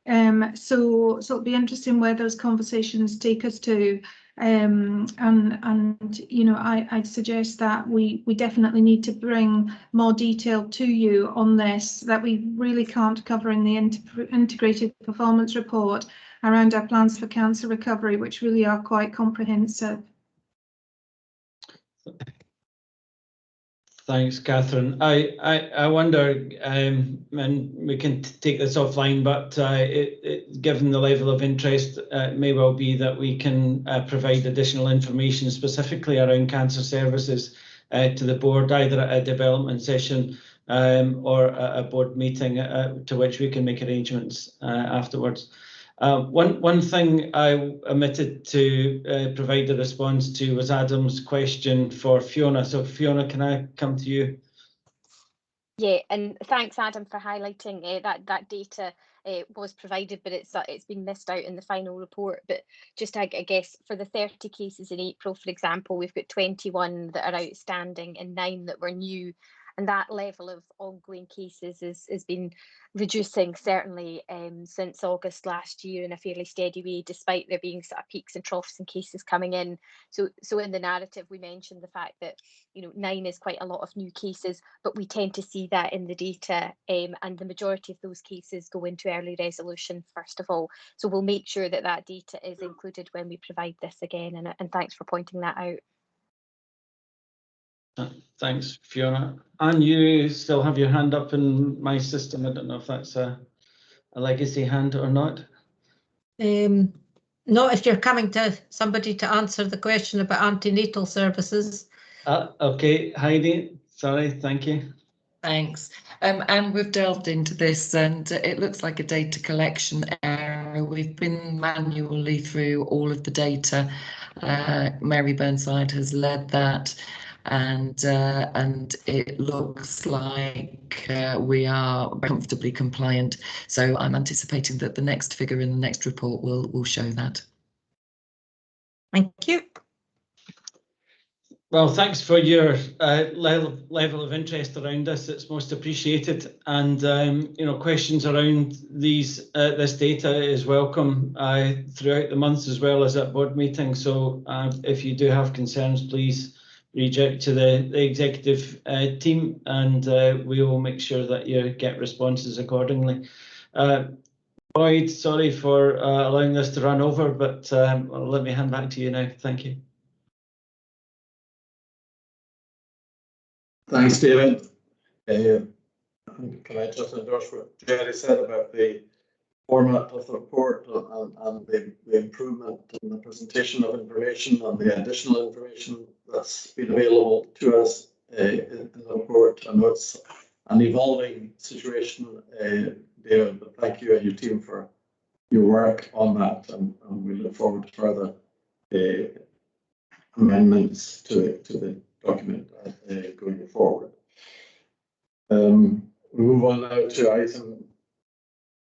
So it'll be interesting where those conversations take us to. I'd suggest that we definitely need to bring more detail to you on this that we really can't cover in the integrated performance report around our plans for cancer recovery, which really are quite comprehensive. Thanks, Catherine. I wonder, and we can take this offline, but given the level of interest, it may well be that we can provide additional information specifically around cancer services to the board, either at a development session or a board meeting to which we can make arrangements afterwards. One thing I omitted to provide a response to was Adam's question for Fiona. So Fiona, can I come to you? Yeah, and thanks, Adam, for highlighting that data was provided, but it's been missed out in the final report. But just I guess for the 30 cases in April, for example, we've got 21 that are outstanding and 9 that were new. and that level of ongoing cases has been reducing certainly since August last year in a fairly steady way, despite there being sort of peaks and troughs and cases coming in. So in the narrative we mentioned the fact that 9 is quite a lot of new cases, but we tend to see that in the data, and the majority of those cases go into early resolution first of all. So we'll make sure that that data is included when we provide this again, and thanks for pointing that out. Thanks, Fiona. And you still have your hand up in my system. I don't know if that's a legacy hand or not. Not if you're coming to somebody to answer the question about antenatal services. Okay, Heidi, sorry, thank you. Thanks. And we've delved into this, and it looks like a data collection error. We've been manually through all of the data. Mary Burnside has led that, and it looks like we are comfortably compliant. So I'm anticipating that the next figure in the next report will show that. Thank you. Well, thanks for your level of interest around this. It's most appreciated, and questions around this data is welcome throughout the months as well as at board meetings. So if you do have concerns, please reach out to the executive team, and we will make sure that you get responses accordingly. Boyd, sorry for allowing this to run over, but let me hand back to you now. Thank you. Thanks, David. Can I just endorse what Jerry said about the format of the report and the improvement in the presentation of information and the additional information that's been available to us in the report. I know it's an evolving situation, David, but thank you and your team for your work on that, and we look forward to further amendments to the document going forward. We move on now to item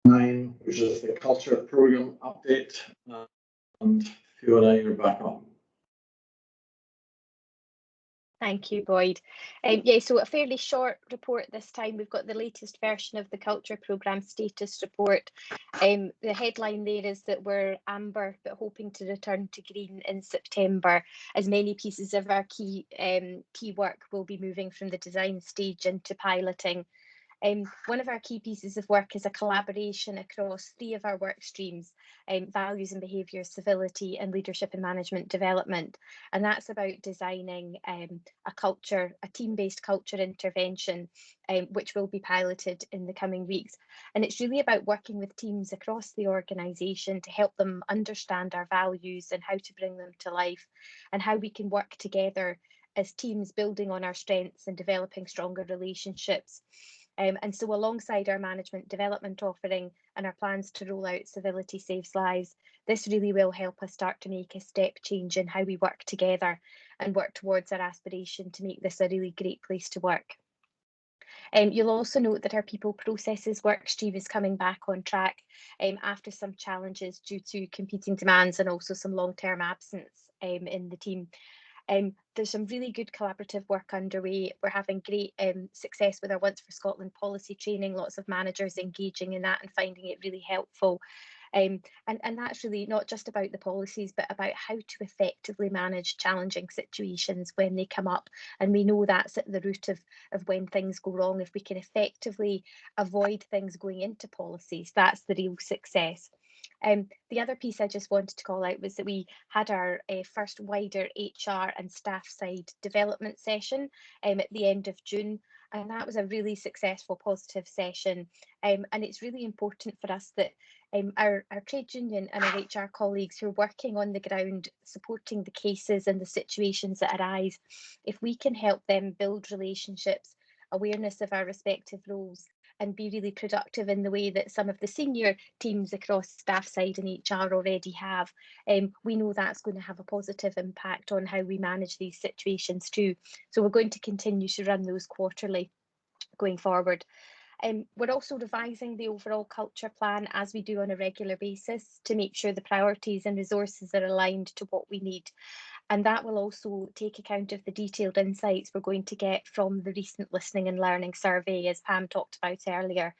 9, which is the culture program update, and Fiona, you're back on. Thank you, Boyd. Yeah, so a fairly short report this time. We've got the latest version of the Culture Programme status report. The headline there is that we're amber, but hoping to return to green in September, as many pieces of our key work will be moving from the design stage into piloting. One of our key pieces of work is a collaboration across 3 of our work streams, values and behaviour, civility and leadership and management development. And that's about designing a team-based culture intervention, which will be piloted in the coming weeks. And it's really about working with teams across the organisation to help them understand our values and how to bring them to life, and how we can work together as teams, building on our strengths and developing stronger relationships. And so alongside our management development offering and our plans to roll out Civility Saves Lives, this really will help us start to make a step change in how we work together and work towards our aspiration to make this a really great place to work. You'll also note that our people processes work stream is coming back on track after some challenges due to competing demands and also some long-term absence in the team. There's some really good collaborative work underway. We're having great success with our Once for Scotland policy training, lots of managers engaging in that and finding it really helpful. And that's really not just about the policies, but about how to effectively manage challenging situations when they come up. And we know that's at the root of when things go wrong. If we can effectively avoid things going into policies, that's the real success. The other piece I just wanted to call out was that we had our first wider HR and staff side development session at the end of June, and that was a really successful, positive session. And it's really important for us that our trade union and our HR colleagues who are working on the ground, supporting the cases and the situations that arise, if we can help them build relationships, awareness of our respective roles, and be really productive in the way that some of the senior teams across staff side and HR already have, we know that's going to have a positive impact on how we manage these situations too. So we're going to continue to run those quarterly going forward. We're also revising the overall culture plan, as we do on a regular basis, to make sure the priorities and resources are aligned to what we need. And that will also take account of the detailed insights we're going to get from the recent listening and learning survey, as Pam talked about earlier.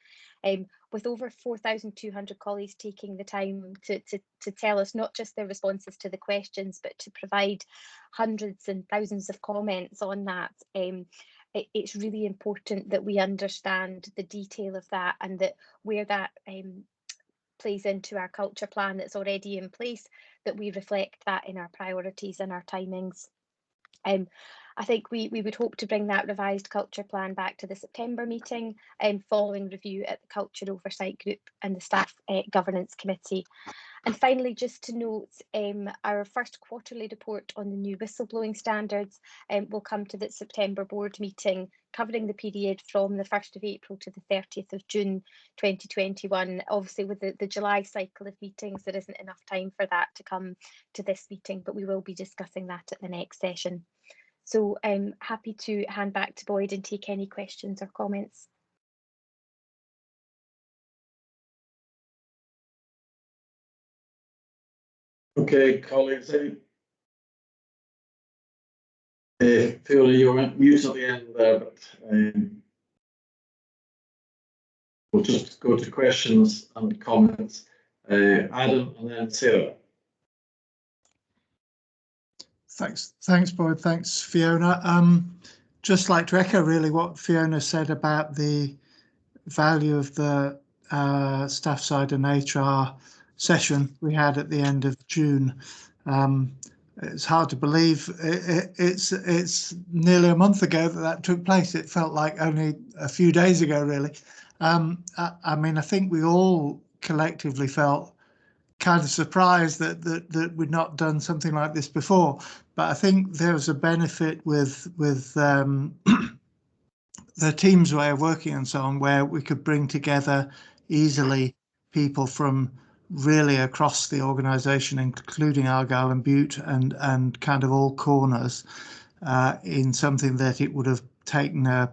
With over 4,200 colleagues taking the time to tell us not just their responses to the questions, but to provide hundreds and thousands of comments on that, it's really important that we understand the detail of that, and that where that plays into our culture plan that's already in place, that we reflect that in our priorities and our timings. I think we would hope to bring that revised culture plan back to the September meeting, following review at the Culture Oversight Group and the Staff Governance Committee. And finally, just to note, our first quarterly report on the new whistleblowing standards will come to the September board meeting, covering the period from the 1st of April to the 30th of June 2021. Obviously, with the July cycle of meetings, there isn't enough time for that to come to this meeting, but we will be discussing that at the next session. So I'm happy to hand back to Boyd and take any questions or comments. Okay, colleagues. Fiona, you went mute at the end there, but we'll just go to questions and comments. Adam and then Sarah. Thanks, Boyd. Thanks, Fiona. Just like to echo really what Fiona said about the value of the staff side and HR session we had at the end of June. It's hard to believe it's nearly a month ago that took place. It felt like only a few days ago, really. I mean, I think we all collectively felt kind of surprised that we'd not done something like this before. But I think there was a benefit with the team's way of working and so on, where we could bring together easily people from really across the organisation, including Argyll and Bute and kind of all corners, in something that it would have taken a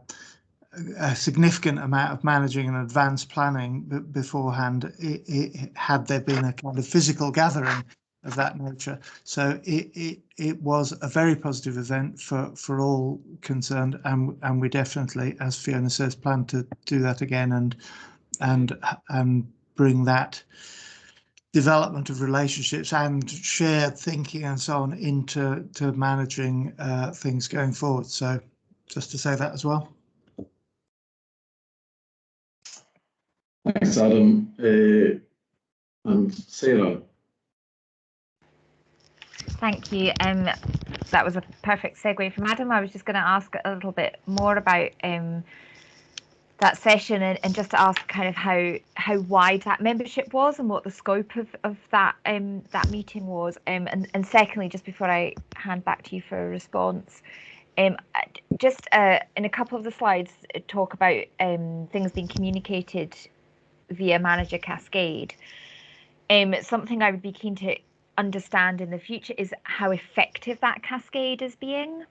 significant amount of managing and advanced planning beforehand, had there been a kind of physical gathering of that nature. So it was a very positive event for all concerned, and we definitely, as Fiona says, plan to do that again and bring that development of relationships and shared thinking and so on into managing things going forward. So just to say that as well. Thanks, Adam. And Sarah. Thank you. That was a perfect segue from Adam. I was just going to ask a little bit more about that session and just to ask kind of how wide that membership was and what the scope of that meeting was. And secondly, just before I hand back to you for a response, just in a couple of the slides talk about things being communicated via manager cascade. Something I would be keen to understand in the future is how effective that cascade is being.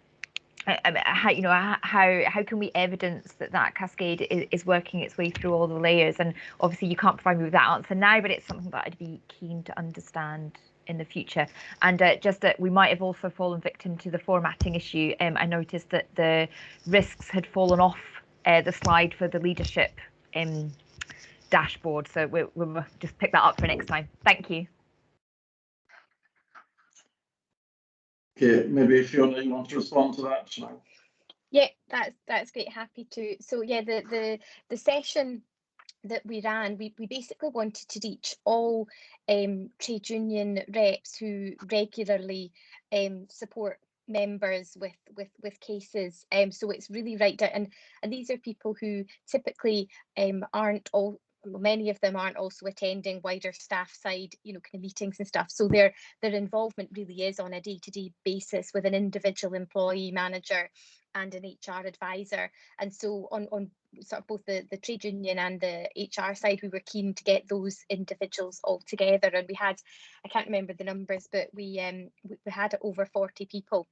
How can we evidence that cascade is working its way through all the layers? And obviously you can't provide me with that answer now, but it's something that I'd be keen to understand in the future. And just that we might have also fallen victim to the formatting issue. I noticed that the risks had fallen off the slide for the leadership dashboard, so we'll just pick that up for next time. Thank you. Okay, maybe Fiona, you want to respond to that? Yeah, that's great. Happy to. So yeah, the session that we ran, we basically wanted to reach all trade union reps who regularly support members with cases. So it's really right down, and these are people who typically aren't all. Many of them aren't also attending wider staff side, kind of meetings and stuff. So their involvement really is on a day-to-day basis with an individual employee manager and an HR advisor. And so on sort of both the trade union and the HR side, we were keen to get those individuals all together. And we had, I can't remember the numbers, but we had over 40 people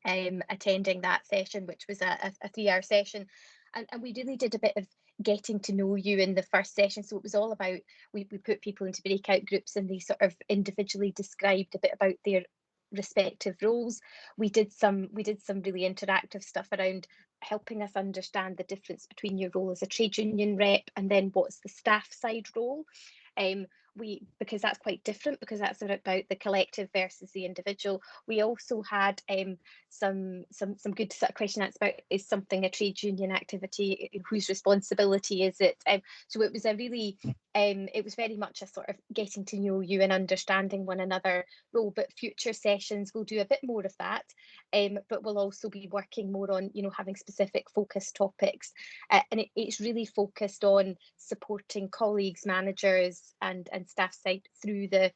attending that session, which was a 3-hour session. And we really did a bit of getting to know you in the first session. So it was all about, we put people into breakout groups and they sort of individually described a bit about their respective roles. We did some really interactive stuff around helping us understand the difference between your role as a trade union rep and then what's the staff side role. Because that's quite different, because that's about the collective versus the individual. We also had some good sort of question that's about, is something a trade union activity, whose responsibility is it? So it was a really it was very much a sort of getting to know you and understanding one another role. But future sessions will do a bit more of that, but we'll also be working more on, you know, having specific focus topics, and it's really focused on supporting colleagues, managers and staff side through that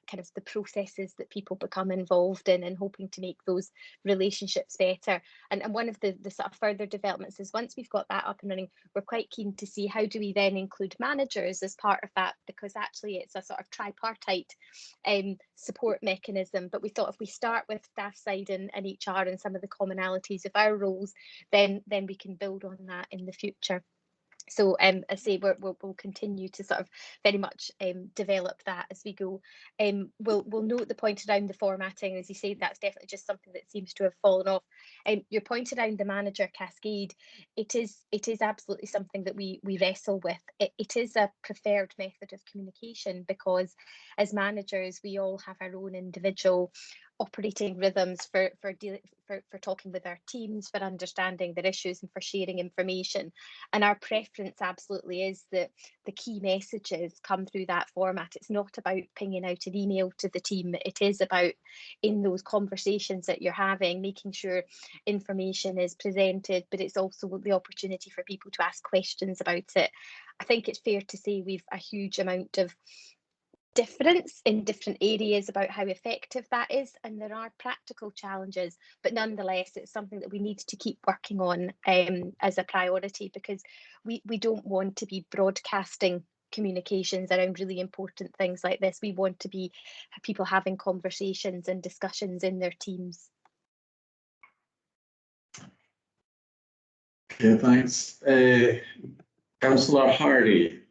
kind of the processes that people become involved in, and hoping to make those relationships better. And one of the sort of further developments is, once we've got that up and running, we're quite keen to see how do we then include managers as part of that, because actually it's a sort of tripartite support mechanism. But we thought if we start with staff side and HR and some of the commonalities of our roles, then we can build on that in the future. So I say we'll continue to sort of very much develop that as we go. We'll note the point around the formatting. As you say, that's definitely just something that seems to have fallen off. Your point around the manager cascade, it is absolutely something that we wrestle with. It is a preferred method of communication, because as managers we all have our own individual operating rhythms for talking with our teams, for understanding their issues and for sharing information. And our preference absolutely is that the key messages come through that format. It's not about pinging out an email to the team. It is about, in those conversations that you're having, making sure information is presented, but it's also the opportunity for people to ask questions about it. I think it's fair to say we've a huge amount of difference in different areas about how effective that is, and there are practical challenges, but nonetheless it's something that we need to keep working on as a priority, because we don't want to be broadcasting communications around really important things like this. We want to be people having conversations and discussions in their teams. Okay, thanks. Councillor Hardy.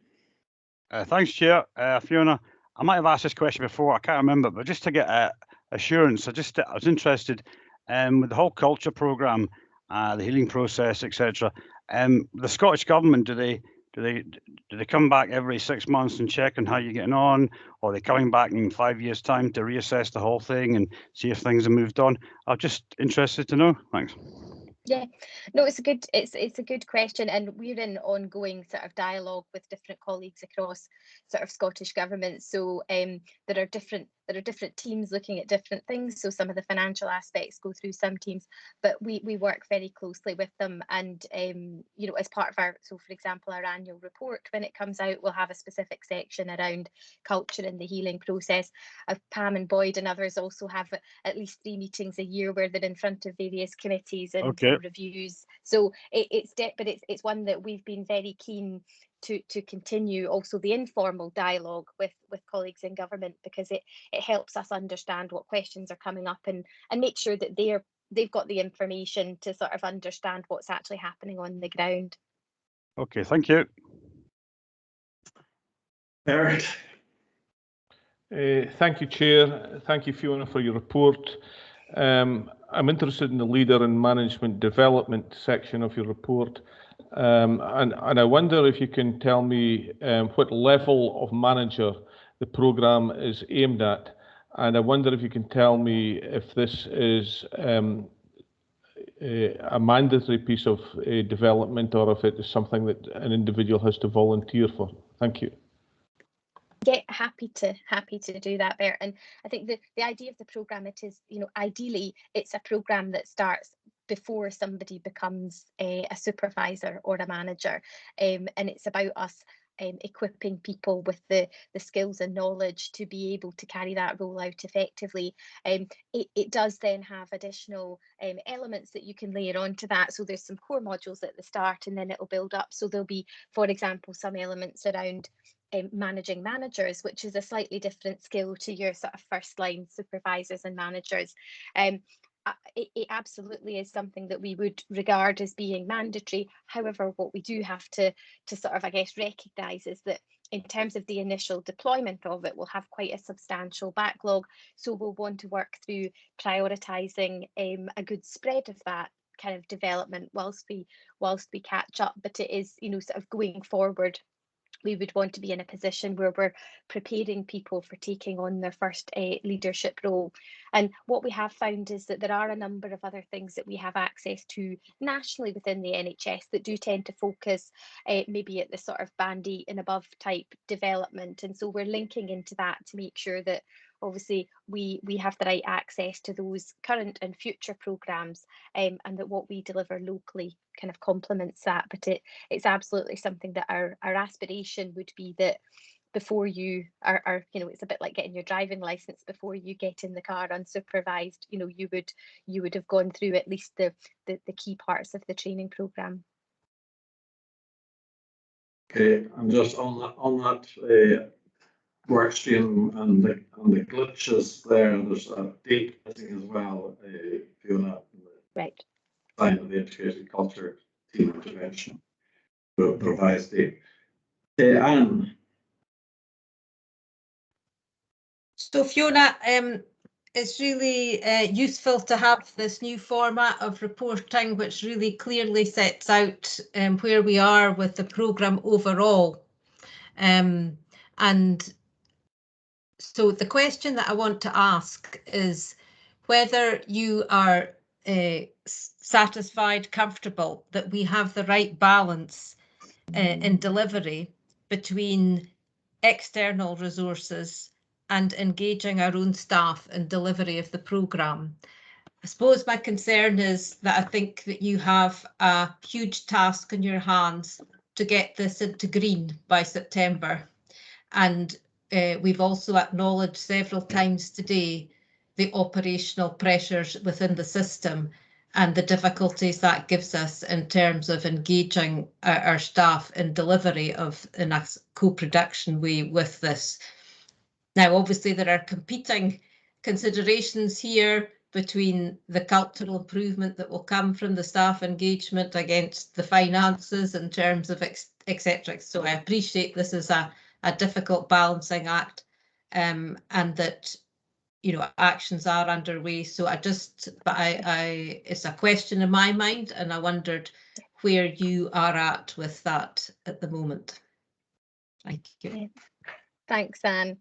Thanks, Chair. Fiona, I might have asked this question before, I can't remember, but just to get assurance, I was interested with the whole culture programme, the healing process, etc. The Scottish Government, do they come back every 6 months and check on how you're getting on, or are they coming back in 5 years' time to reassess the whole thing and see if things have moved on? I'm just interested to know. Thanks. Yeah, no, it's a good question, and we're in ongoing sort of dialogue with different colleagues across sort of Scottish Government. So there are different teams looking at different things. So some of the financial aspects go through some teams, but we work very closely with them. And you know, as part of our, so for example, our annual report, when it comes out, we'll have a specific section around culture and the healing process. Pam and Boyd and others also have at least 3 meetings a year where they're in front of various committees and reviews. So it's one that we've been very keen to continue, also the informal dialogue with colleagues in government, because it helps us understand what questions are coming up and make sure that they've got the information to sort of understand what's actually happening on the ground. Okay, thank you. Eric. Thank you, Chair. Thank you, Fiona, for your report. I'm interested in the leader and management development section of your report, and I wonder if you can tell me what level of manager the programme is aimed at, and I wonder if you can tell me if this is a mandatory piece of development, or if it is something that an individual has to volunteer for. Thank you. Yeah, happy to do that, Bert. And I think the idea of the programme, it is, you know, ideally it's a programme that starts before somebody becomes a supervisor or a manager, and it's about us equipping people with the skills and knowledge to be able to carry that role out effectively. It does then have additional elements that you can layer onto that. So there's some core modules at the start, and then it'll build up. So there'll be, for example, some elements around managing managers, which is a slightly different skill to your sort of first line supervisors and managers. It absolutely is something that we would regard as being mandatory. However, what we do have to sort of, I guess, recognise is that in terms of the initial deployment of it, we'll have quite a substantial backlog. So we'll want to work through prioritising a good spread of that kind of development whilst we catch up. But it is, you know, sort of going forward, we would want to be in a position where we're preparing people for taking on their first leadership role. And what we have found is that there are a number of other things that we have access to nationally within the NHS that do tend to focus maybe at the sort of band 8 and above type development. And so we're linking into that to make sure that obviously we have the right access to those current and future programmes, and that what we deliver locally kind of complements that. But it's absolutely something that our aspiration would be that before you are, you know, it's a bit like getting your driving licence. Before you get in the car unsupervised, you know, you would have gone through at least the key parts of the training programme. Okay, and just on that work stream and the glitches there, there's a date missing as well, Fiona. Right. Sign of the Integrated Culture Team Intervention, the revised date. Anne. So Fiona, it's really useful to have this new format of reporting, which really clearly sets out where we are with the programme overall. And so the question that I want to ask is whether you are satisfied, comfortable that we have the right balance in delivery between external resources and engaging our own staff in delivery of the programme. I suppose my concern is that I think that you have a huge task in your hands to get this into green by September. And we've also acknowledged several times today the operational pressures within the system and the difficulties that gives us in terms of engaging our staff in delivery in a co-production way with this. Now, obviously, there are competing considerations here between the cultural improvement that will come from the staff engagement against the finances in terms of etc. So I appreciate this is a difficult balancing act, and that, you know, actions are underway. So it's a question in my mind, and I wondered where you are at with that at the moment. Thank you. Thanks, Anne.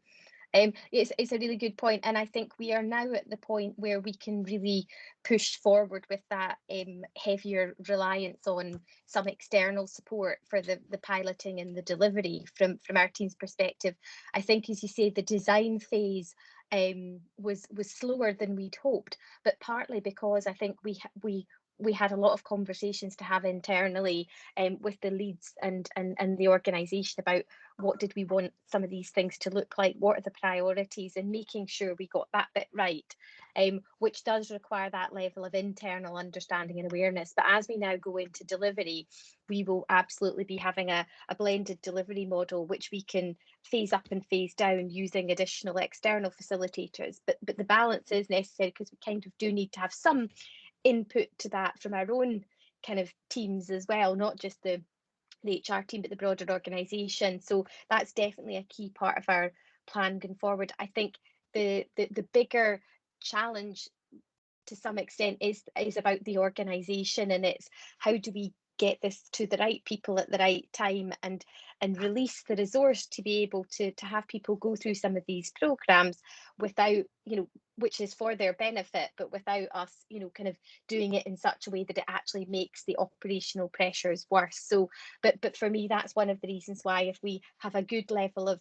It's a really good point, and I think we are now at the point where we can really push forward with that heavier reliance on some external support for the piloting and the delivery from our team's perspective. I think, as you say, the design phase was slower than we'd hoped, but partly because I think we had a lot of conversations to have internally with the leads and the organisation about what did we want some of these things to look like, what are the priorities, and making sure we got that bit right, which does require that level of internal understanding and awareness. But as we now go into delivery, we will absolutely be having a blended delivery model, which we can phase up and phase down using additional external facilitators. But the balance is necessary, because we kind of do need to have some input to that from our own kind of teams as well, not just the HR team, but the broader organisation. So that's definitely a key part of our plan going forward. I think the bigger challenge to some extent is about the organisation, and it's how do we get this to the right people at the right time and release the resource to be able to have people go through some of these programmes without, you know, which is for their benefit, but without us, you know, kind of doing it in such a way that it actually makes the operational pressures worse. So, but for me, that's one of the reasons why, if we have a good level of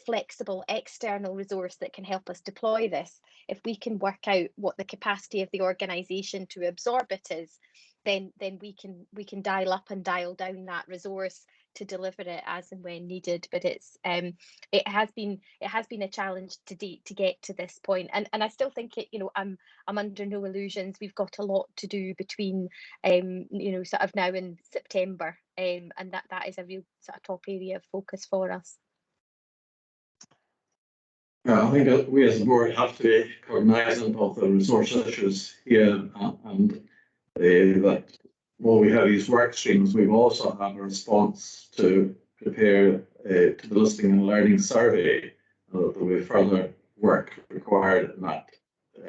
flexible external resource that can help us deploy this, if we can work out what the capacity of the organisation to absorb it is, then we can dial up and dial down that resource to deliver it as and when needed. But it has been a challenge to get to this point, and I still think it, you know, I'm under no illusions. We've got a lot to do between you know, sort of now and September, and that is a real sort of top area of focus for us. Yeah, I think that we as a board have to be cognizant of the resource issues here, and that while we have these work streams, we've also have a response to prepare to the Listening and Learning Survey. There will be further work required in that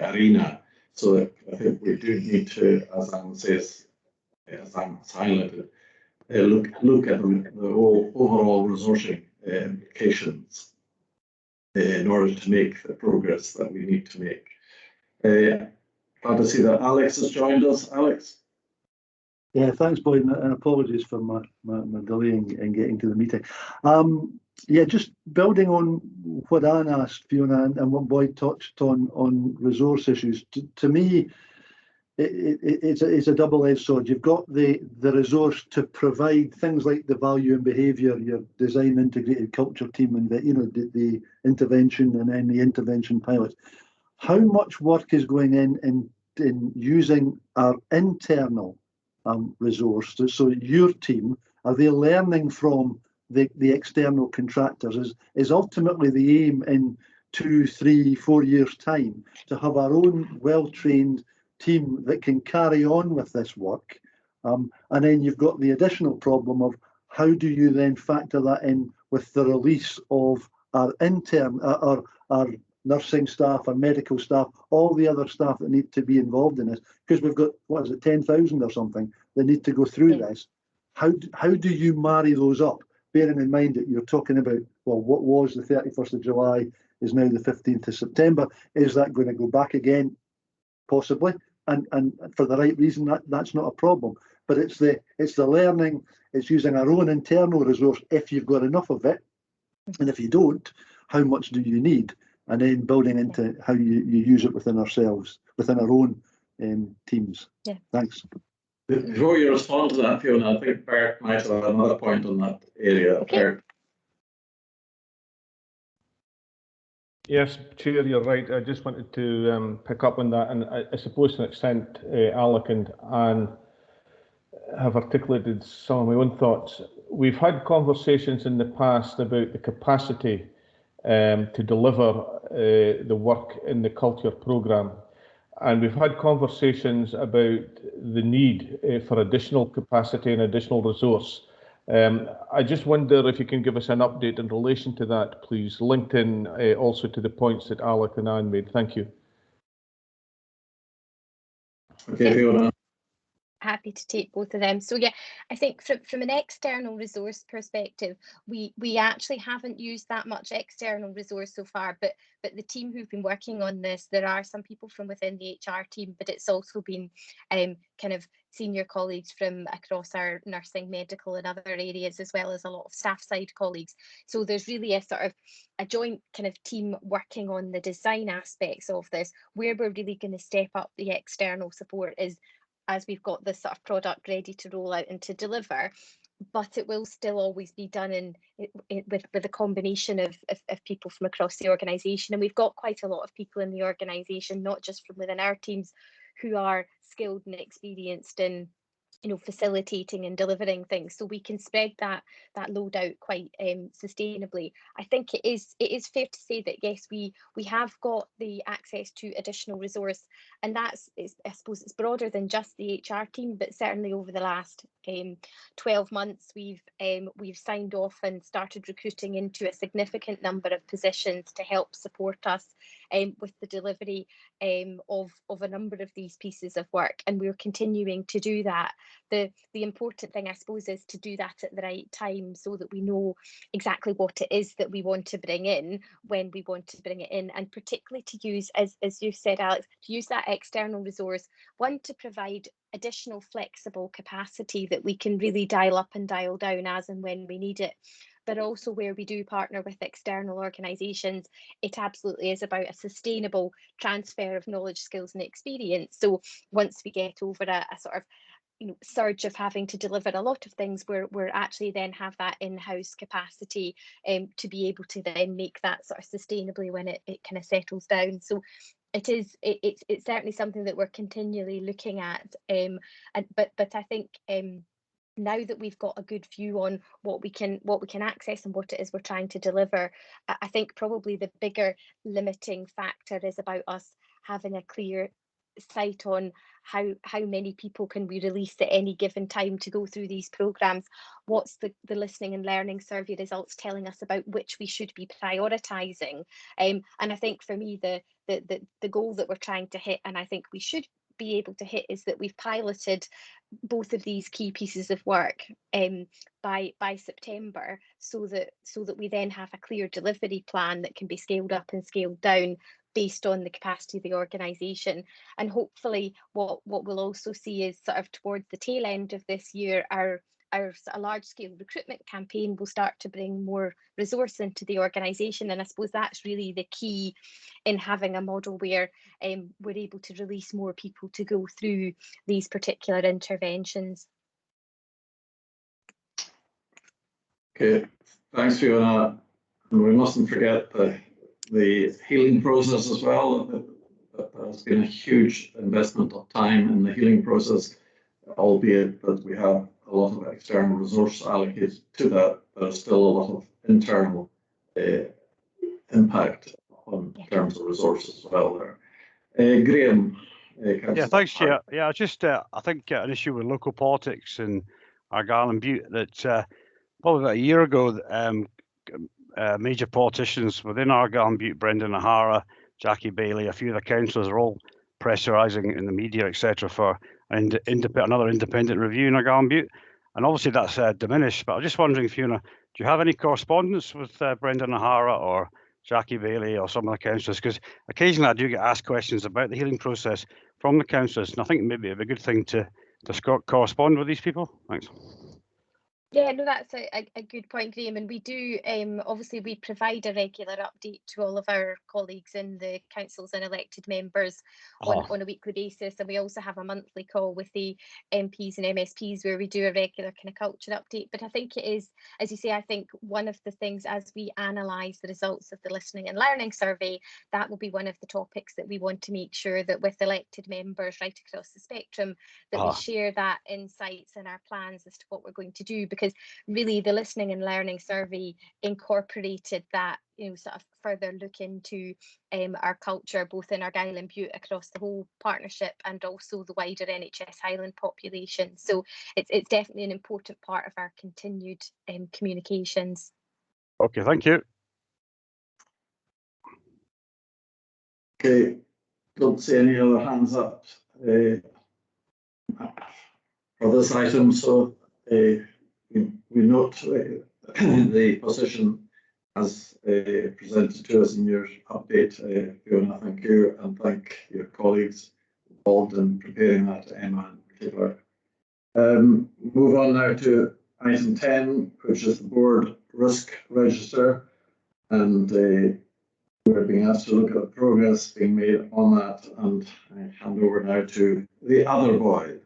arena. So I think we do need to, as Anne says, as Anne has highlighted, look at the whole overall resourcing implications in order to make the progress that we need to make. Glad to see that Alex has joined us. Alex. Yeah, thanks, Boyd, and apologies for my delay in getting to the meeting. Yeah, just building on what Anne asked, Fiona, and what Boyd touched on resource issues. To me, it's a double-edged sword. You've got the resource to provide things like the value and behaviour, your design integrated culture team, and the intervention, and then the intervention pilots. How much work is going in using our internal resource? So your team, are they learning from the external contractors? Is ultimately the aim in 2, 3, 4 years' time to have our own well-trained team that can carry on with this work? And then you've got the additional problem of how do you then factor that in with the release of our intern, our nursing staff, our medical staff, all the other staff that need to be involved in this, because we've got, what is it, 10,000 or something that need to go through this. How do you marry those up, bearing in mind that you're talking about, well, what was the 31st of July is now the 15th of September. Is that going to go back again? Possibly, and for the right reason, that's not a problem. But it's the learning, it's using our own internal resource if you've got enough of it, and if you don't, how much do you need? And then building into how you use it within ourselves, within our own teams. Yeah. Thanks. Before you respond to that, Fiona, I think Bert might have another point on that area. Okay. Bert. Yes, Chair, you're right. I just wanted to pick up on that, and I suppose to an extent, Alec and Anne have articulated some of my own thoughts. We've had conversations in the past about the capacity to deliver the work in the culture programme. And we've had conversations about the need for additional capacity and additional resource. I just wonder if you can give us an update in relation to that, please, linked in also to the points that Alec and Anne made. Thank you. Okay, Fiona. Happy to take both of them. So yeah, I think from an external resource perspective, we actually haven't used that much external resource so far, but the team who've been working on this, there are some people from within the HR team, but it's also been kind of senior colleagues from across our nursing, medical and other areas, as well as a lot of staff side colleagues. So there's really a sort of a joint kind of team working on the design aspects of this. Where we're really going to step up the external support is as we've got this sort of product ready to roll out and to deliver, but it will still always be done with a combination of people from across the organisation. And we've got quite a lot of people in the organisation, not just from within our teams, who are skilled and experienced in facilitating and delivering things, so we can spread that load out quite sustainably. I think it is fair to say that yes, we have got the access to additional resource, and I suppose it's broader than just the HR team, but certainly over the last 12 months we've signed off and started recruiting into a significant number of positions to help support us with the delivery of a number of these pieces of work, and we're continuing to do that. The important thing, I suppose, is to do that at the right time so that we know exactly what it is that we want to bring in when we want to bring it in, and particularly to use, as you said, Alex, to use that external resource, one, to provide additional flexible capacity that we can really dial up and dial down as and when we need it. But also where we do partner with external organisations, it absolutely is about a sustainable transfer of knowledge, skills and experience. So once we get over a sort of surge of having to deliver a lot of things, we're actually then have that in-house capacity to be able to then make that sort of sustainably when it kind of settles down. So it's certainly something that we're continually looking at, but I think now that we've got a good view on what we can access and what it is we're trying to deliver, I think probably the bigger limiting factor is about us having a clear sight on how many people can we release at any given time to go through these programmes? What's the listening and learning survey results telling us about which we should be prioritising? And I think for me, the goal that we're trying to hit, and I think we should be able to hit, is that we've piloted both of these key pieces of work by September, so that we then have a clear delivery plan that can be scaled up and scaled down based on the capacity of the organisation. And hopefully what we'll also see is sort of towards the tail end of this year, our sort of large scale recruitment campaign will start to bring more resource into the organisation. And I suppose that's really the key in having a model where we're able to release more people to go through these particular interventions. Okay, thanks, Fiona. And we mustn't forget the healing process as well. There has been a huge investment of time in the healing process, albeit that we have a lot of external resource allocated to that. There's still a lot of internal impact in terms of resources as well there. Graham. Yeah, thanks, Chair. Yeah, just I think an issue with local politics in Argyll and Bute that probably about a year ago, major politicians within Argyll and Bute, Brendan O'Hara, Jackie Bailey, a few of the councillors are all pressurising in the media, etc., for another independent review in Argyll and Bute. And obviously that's diminished, but I'm just wondering, Fiona, do you have any correspondence with Brendan O'Hara or Jackie Bailey or some of the councillors? Because occasionally I do get asked questions about the healing process from the councillors, and I think maybe it'd be a good thing to correspond with these people. Thanks. Yeah, no, that's a good point, Graham. And we do, obviously, we provide a regular update to all of our colleagues in the councils and elected members on a weekly basis. And we also have a monthly call with the MPs and MSPs where we do a regular kind of culture update. But I think it is, as you say, I think one of the things as we analyse the results of the listening and learning survey, that will be one of the topics that we want to make sure that with elected members right across the spectrum, that we share that insights and our plans as to what we're going to do. Because really the listening and learning survey incorporated that, sort of further look into our culture, both in Argyll and Bute across the whole partnership and also the wider NHS Highland population. So it's definitely an important part of our continued communications. Okay, thank you. Okay, don't see any other hands up for this item, so we note the position as presented to us in your update, Fiona. Thank you, and thank your colleagues involved in preparing that, Emma in particular. Move on now to item 10, which is the board risk register, and we're being asked to look at the progress being made on that, and I hand over now to the other boy.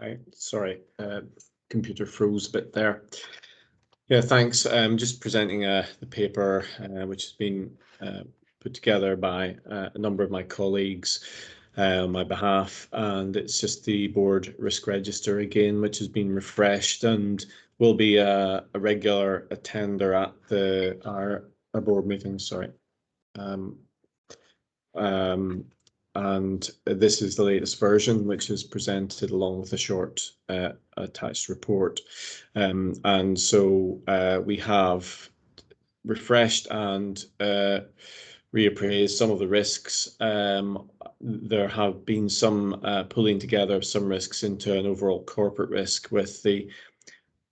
Hi, sorry, computer froze a bit there. Yeah, thanks. Just presenting the paper which has been put together by a number of my colleagues on my behalf, and it's just the board risk register again, which has been refreshed and will be a regular attender at our board meetings. Sorry. And this is the latest version, which is presented along with a short attached report. And so we have refreshed and reappraised some of the risks. There have been some pulling together of some risks into an overall corporate risk, with the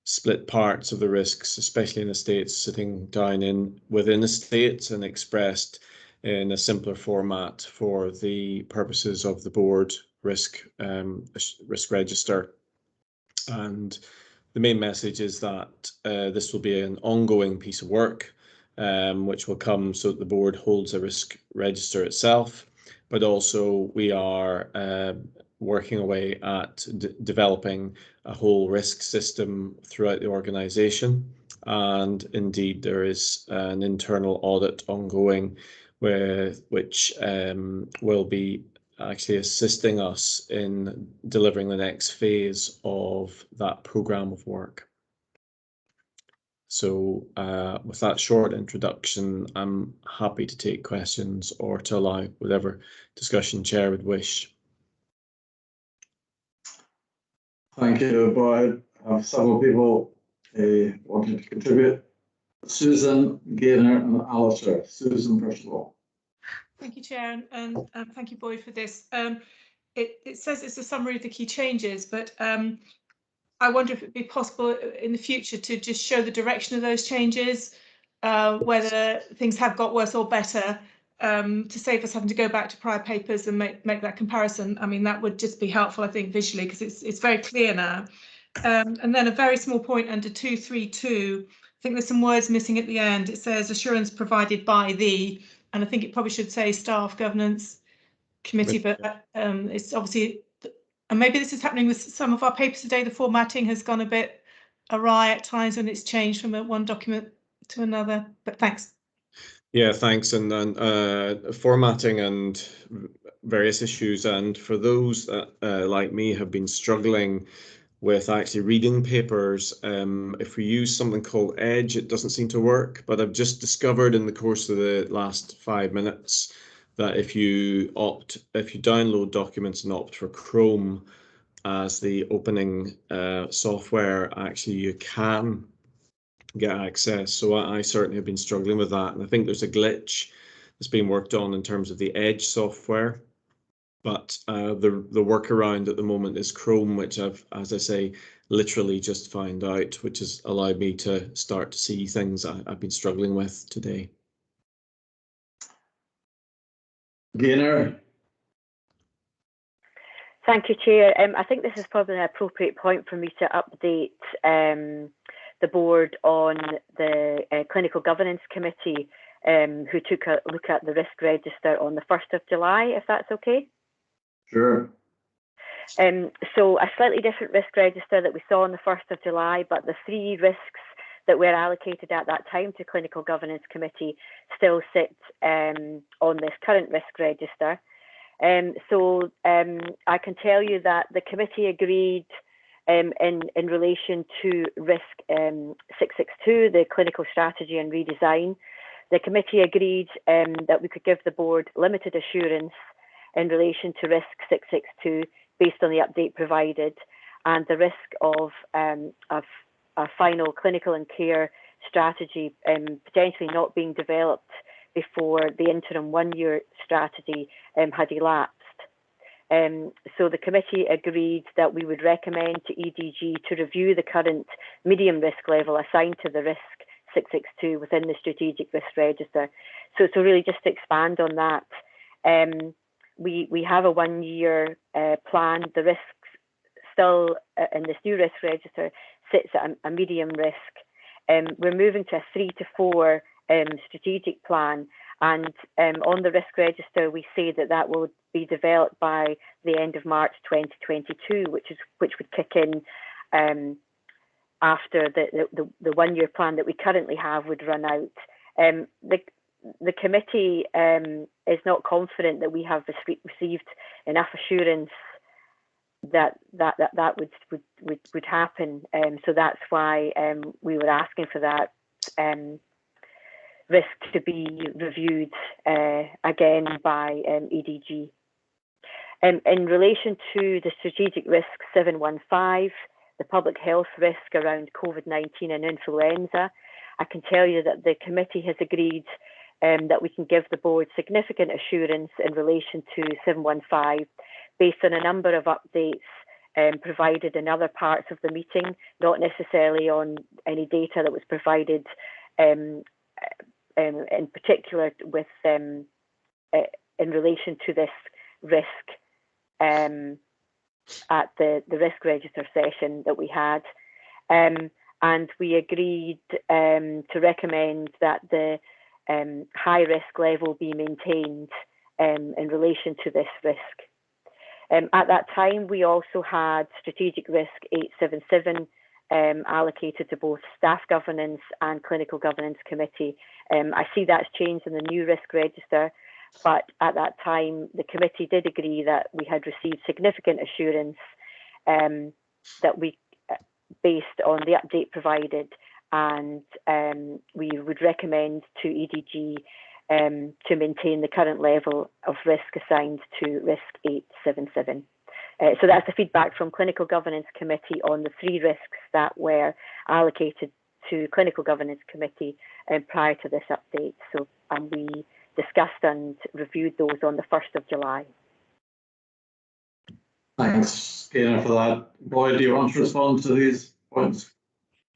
split parts of the risks, especially in estates, sitting down within estates and expressed in a simpler format for the purposes of the board risk register. And the main message is that this will be an ongoing piece of work, which will come so that the board holds a risk register itself, but also we are working away at developing a whole risk system throughout the organisation. And indeed, there is an internal audit ongoing which will be actually assisting us in delivering the next phase of that programme of work. So with that short introduction, I'm happy to take questions or to allow whatever discussion Chair would wish. Thank you, Boyd. I have several people wanting to contribute. Susan, Gaynor and Alistair. Susan, first of all. Thank you, Chair, and thank you, Boyd, for this. It says it's a summary of the key changes, but I wonder if it would be possible in the future to just show the direction of those changes, whether things have got worse or better, to save us having to go back to prior papers and make that comparison. I mean, that would just be helpful, I think, visually, because it's very clear now. And then a very small point under 232, I think there's some words missing at the end. It says assurance provided by the, and I think it probably should say staff governance committee, but it's obviously, and maybe this is happening with some of our papers today, the formatting has gone a bit awry at times when it's changed from one document to another, but thanks. Yeah, thanks. And then formatting and various issues. And for those that, like me, have been struggling with actually reading papers, if we use something called Edge, it doesn't seem to work. But I've just discovered in the course of the last 5 minutes that if you download documents and opt for Chrome as the opening software, actually you can get access. So I certainly have been struggling with that, and I think there's a glitch that's being worked on in terms of the Edge software. But the workaround at the moment is Chrome, which I've, as I say, literally just found out, which has allowed me to start to see things I've been struggling with today. Gaynor. Thank you, Chair. I think this is probably an appropriate point for me to update the board on the Clinical Governance Committee, who took a look at the risk register on the 1st of July, if that's okay. Sure. So a slightly different risk register that we saw on the 1st of July, but the 3 risks that were allocated at that time to Clinical Governance Committee still sit on this current risk register. So I can tell you that the committee agreed in relation to risk 662, the clinical strategy and redesign. The committee agreed that we could give the board limited assurance in relation to risk 662 based on the update provided, and the risk of a final clinical and care strategy potentially not being developed before the interim 1-year strategy had elapsed. So the committee agreed that we would recommend to EDG to review the current medium risk level assigned to the risk 662 within the strategic risk register. So really just to expand on that, we have a 1-year plan. The risks still in this new risk register sits at a medium risk. We're moving to a 3 to 4 strategic plan, and on the risk register we say that will be developed by the end of March 2022, which would kick in after the 1-year plan that we currently have would run out. The committee is not confident that we have received enough assurance that would happen. So that's why we were asking for that risk to be reviewed again by EDG. In relation to the strategic risk 715, the public health risk around COVID-19 and influenza, I can tell you that the committee has agreed that we can give the board significant assurance in relation to 715 based on a number of updates provided in other parts of the meeting, not necessarily on any data that was provided in particular with in relation to this risk at the risk register session that we had. And we agreed to recommend that the high risk level be maintained in relation to this risk. At that time, we also had strategic risk 877 allocated to both staff governance and clinical governance committee. I see that's changed in the new risk register, but at that time, the committee did agree that we had received significant assurance that we, based on the update provided, and we would recommend to EDG to maintain the current level of risk assigned to risk 877. So that's the feedback from Clinical Governance Committee on the 3 risks that were allocated to Clinical Governance Committee prior to this update. So we discussed and reviewed those on the 1st of July. Thanks, Gaynor, for that. Boyd, do you want to respond to these points?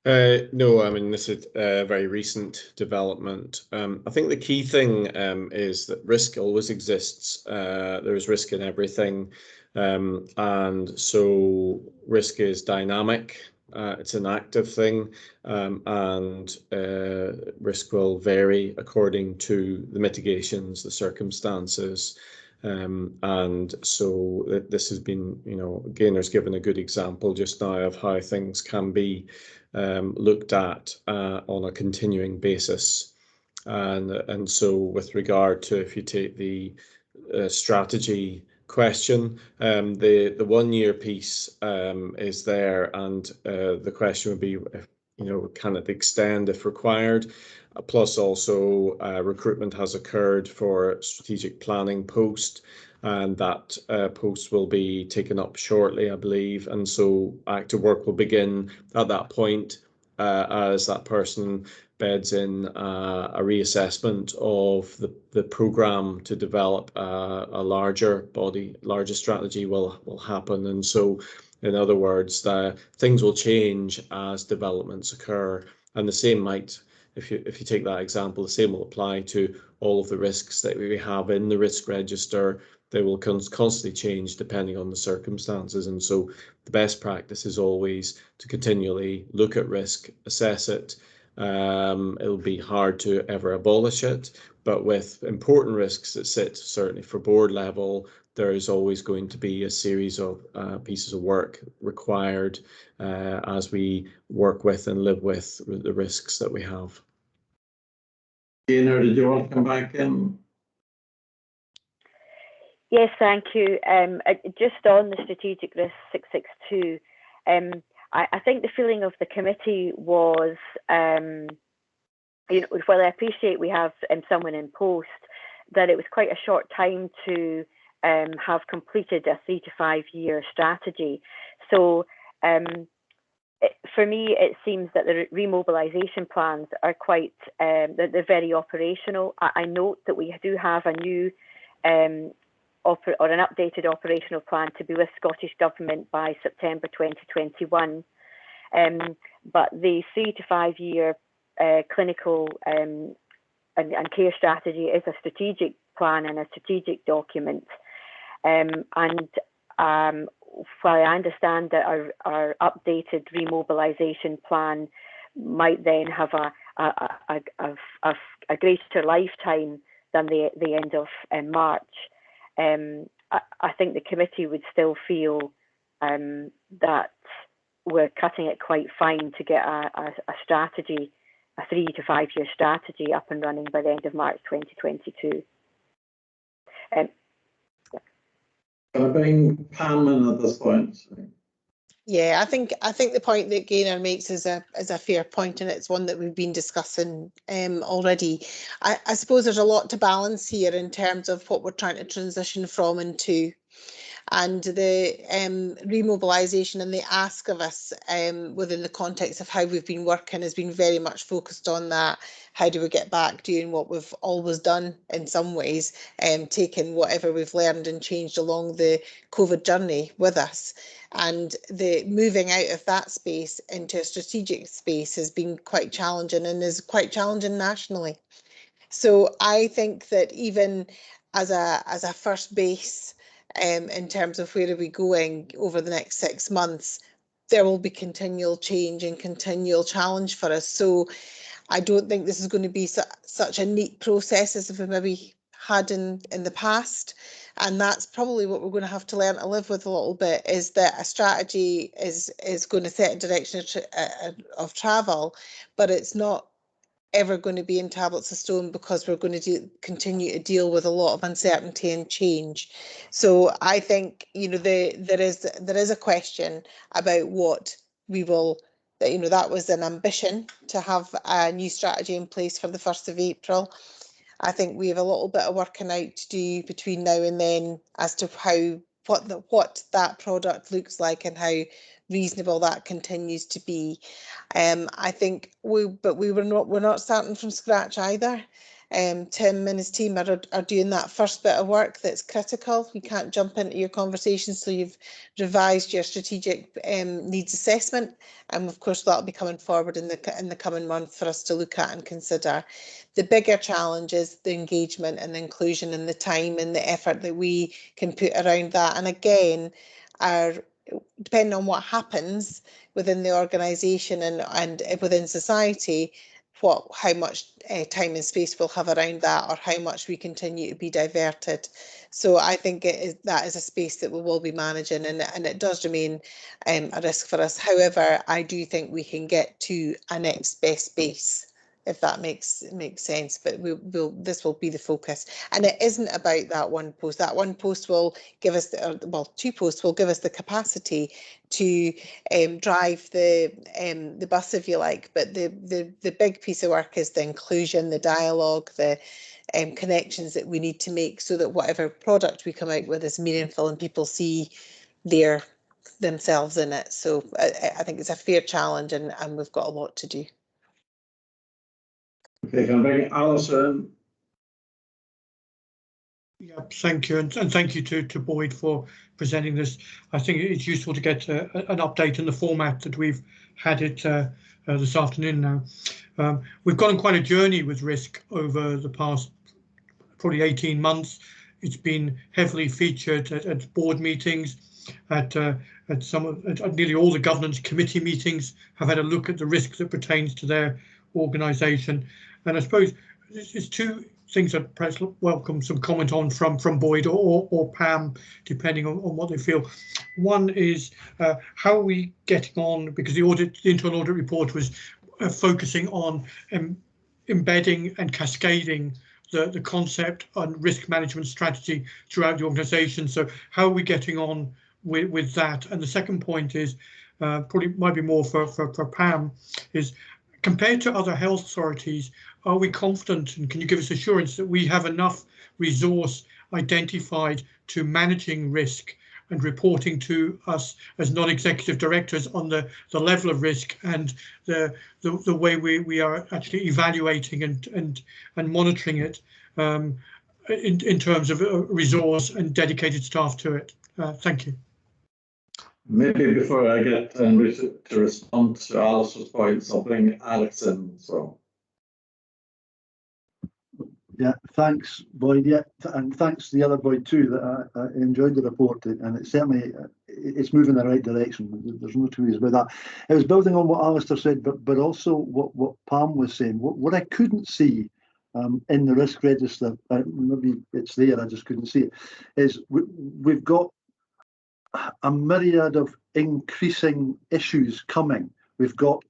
No, I mean, this is a very recent development. I think the key thing is that risk always exists. There's risk in everything. And so risk is dynamic. It's an active thing, and risk will vary according to the mitigations, the circumstances. And so this has been, Gaynor's given a good example just now of how things can be looked at on a continuing basis. And so with regard to, if you take the strategy question, the 1 year piece is there, and the question would be, can it extend if required? Plus also recruitment has occurred for strategic planning post, and that post will be taken up shortly, I believe, and so active work will begin at that point as that person beds in a reassessment of the programme to develop a larger strategy will happen. And so, in other words, things will change as developments occur, and the same might, if you take that example, the same will apply to all of the risks that we have in the risk register. They will constantly change depending on the circumstances, and so the best practice is always to continually look at risk, assess it. It'll be hard to ever abolish it, but with important risks that sit certainly for board level, there is always going to be a series of pieces of work required as we work with and live with the risks that we have. Gaynor, did you want to come back in? Yes, thank you. Just on the strategic risk 662, I think the feeling of the committee was, while I appreciate we have someone in post, that it was quite a short time to have completed a 3 to 5 year strategy. So for me, it seems that the remobilisation plans are quite, they're very operational. I note that we do have a new or an updated operational plan to be with Scottish Government by September 2021. But the 3 to 5 year clinical and care strategy is a strategic plan and a strategic document. While I understand that our updated remobilisation plan might then have a greater lifetime than the end of March, I think the committee would still feel that we're cutting it quite fine to get a strategy, a 3 to 5 year strategy up and running by the end of March 2022. Can I bring Pam in at this point? Yeah, I think the point that Gaynor makes is a fair point, and it's one that we've been discussing already. I suppose there's a lot to balance here in terms of what we're trying to transition from and to, and the remobilisation and the ask of us within the context of how we've been working has been very much focused on that. How do we get back doing what we've always done in some ways, taking whatever we've learned and changed along the COVID journey with us. And the moving out of that space into a strategic space has been quite challenging and is quite challenging nationally. So I think that even as a first base, in terms of where are we going over the next 6 months, there will be continual change and continual challenge for us. So I don't think this is going to be such a neat process as we maybe had in the past. And that's probably what we're going to have to learn to live with a little bit, is that a strategy is going to set a direction of travel, but it's not ever going to be in tablets of stone, because we're going to continue to deal with a lot of uncertainty and change. So I think there is a question about what we will that that was an ambition to have a new strategy in place for the 1st of April. I think we have a little bit of working out to do between now and then as to what that product looks like and how reasonable that continues to be. I think we're not starting from scratch either. Tim and his team are doing that first bit of work that's critical. We can't jump into your conversations till you've revised your strategic needs assessment, and of course that'll be coming forward in the coming month for us to look at and consider. The bigger challenge is the engagement and the inclusion and the time and the effort that we can put around that. And again, depending on what happens within the organisation and within society, how much time and space we'll have around that, or how much we continue to be diverted. So I think that is a space that we will be managing, and it does remain a risk for us. However, I do think we can get to a next best base, if that makes sense. But this will be the focus, and it isn't about that one post. That one post will give us two posts will give us the capacity to drive the bus, if you like. But the big piece of work is the inclusion, the dialogue, the connections that we need to make, so that whatever product we come out with is meaningful and people see themselves in it. So I think it's a fair challenge, and we've got a lot to do. Okay, can I bring Alison? Yeah, thank you, and thank you to Boyd for presenting this. I think it's useful to get an update in the format that we've had it this afternoon now. We've gone on quite a journey with risk over the past probably 18 months. It's been heavily featured at board meetings, at nearly all the governance committee meetings have had a look at the risk that pertains to their organisation. And I suppose there's two things I'd perhaps welcome some comment on from Boyd or Pam, depending on what they feel. One is how are we getting on, because the internal audit report was focusing on embedding and cascading the concept and risk management strategy throughout the organisation. So how are we getting on with that? And the second point is probably might be more for Pam, is compared to other health authorities, are we confident, and can you give us assurance that we have enough resource identified to managing risk and reporting to us as non-executive directors on the level of risk and the way we are actually evaluating and monitoring it in terms of resource and dedicated staff to it? Thank you. Maybe before I get Andrew to respond to Alison's points, I'll bring Alex in. So. Yeah, thanks, Boyd. Yeah, and thanks to the other Boyd too. That I enjoyed the report, and it certainly it's moving in the right direction. There's no two ways about that. It was building on what Alistair said, but also what Pam was saying. What I couldn't see in the risk register, maybe it's there, I just couldn't see it, is we've got a myriad of increasing issues coming. We've got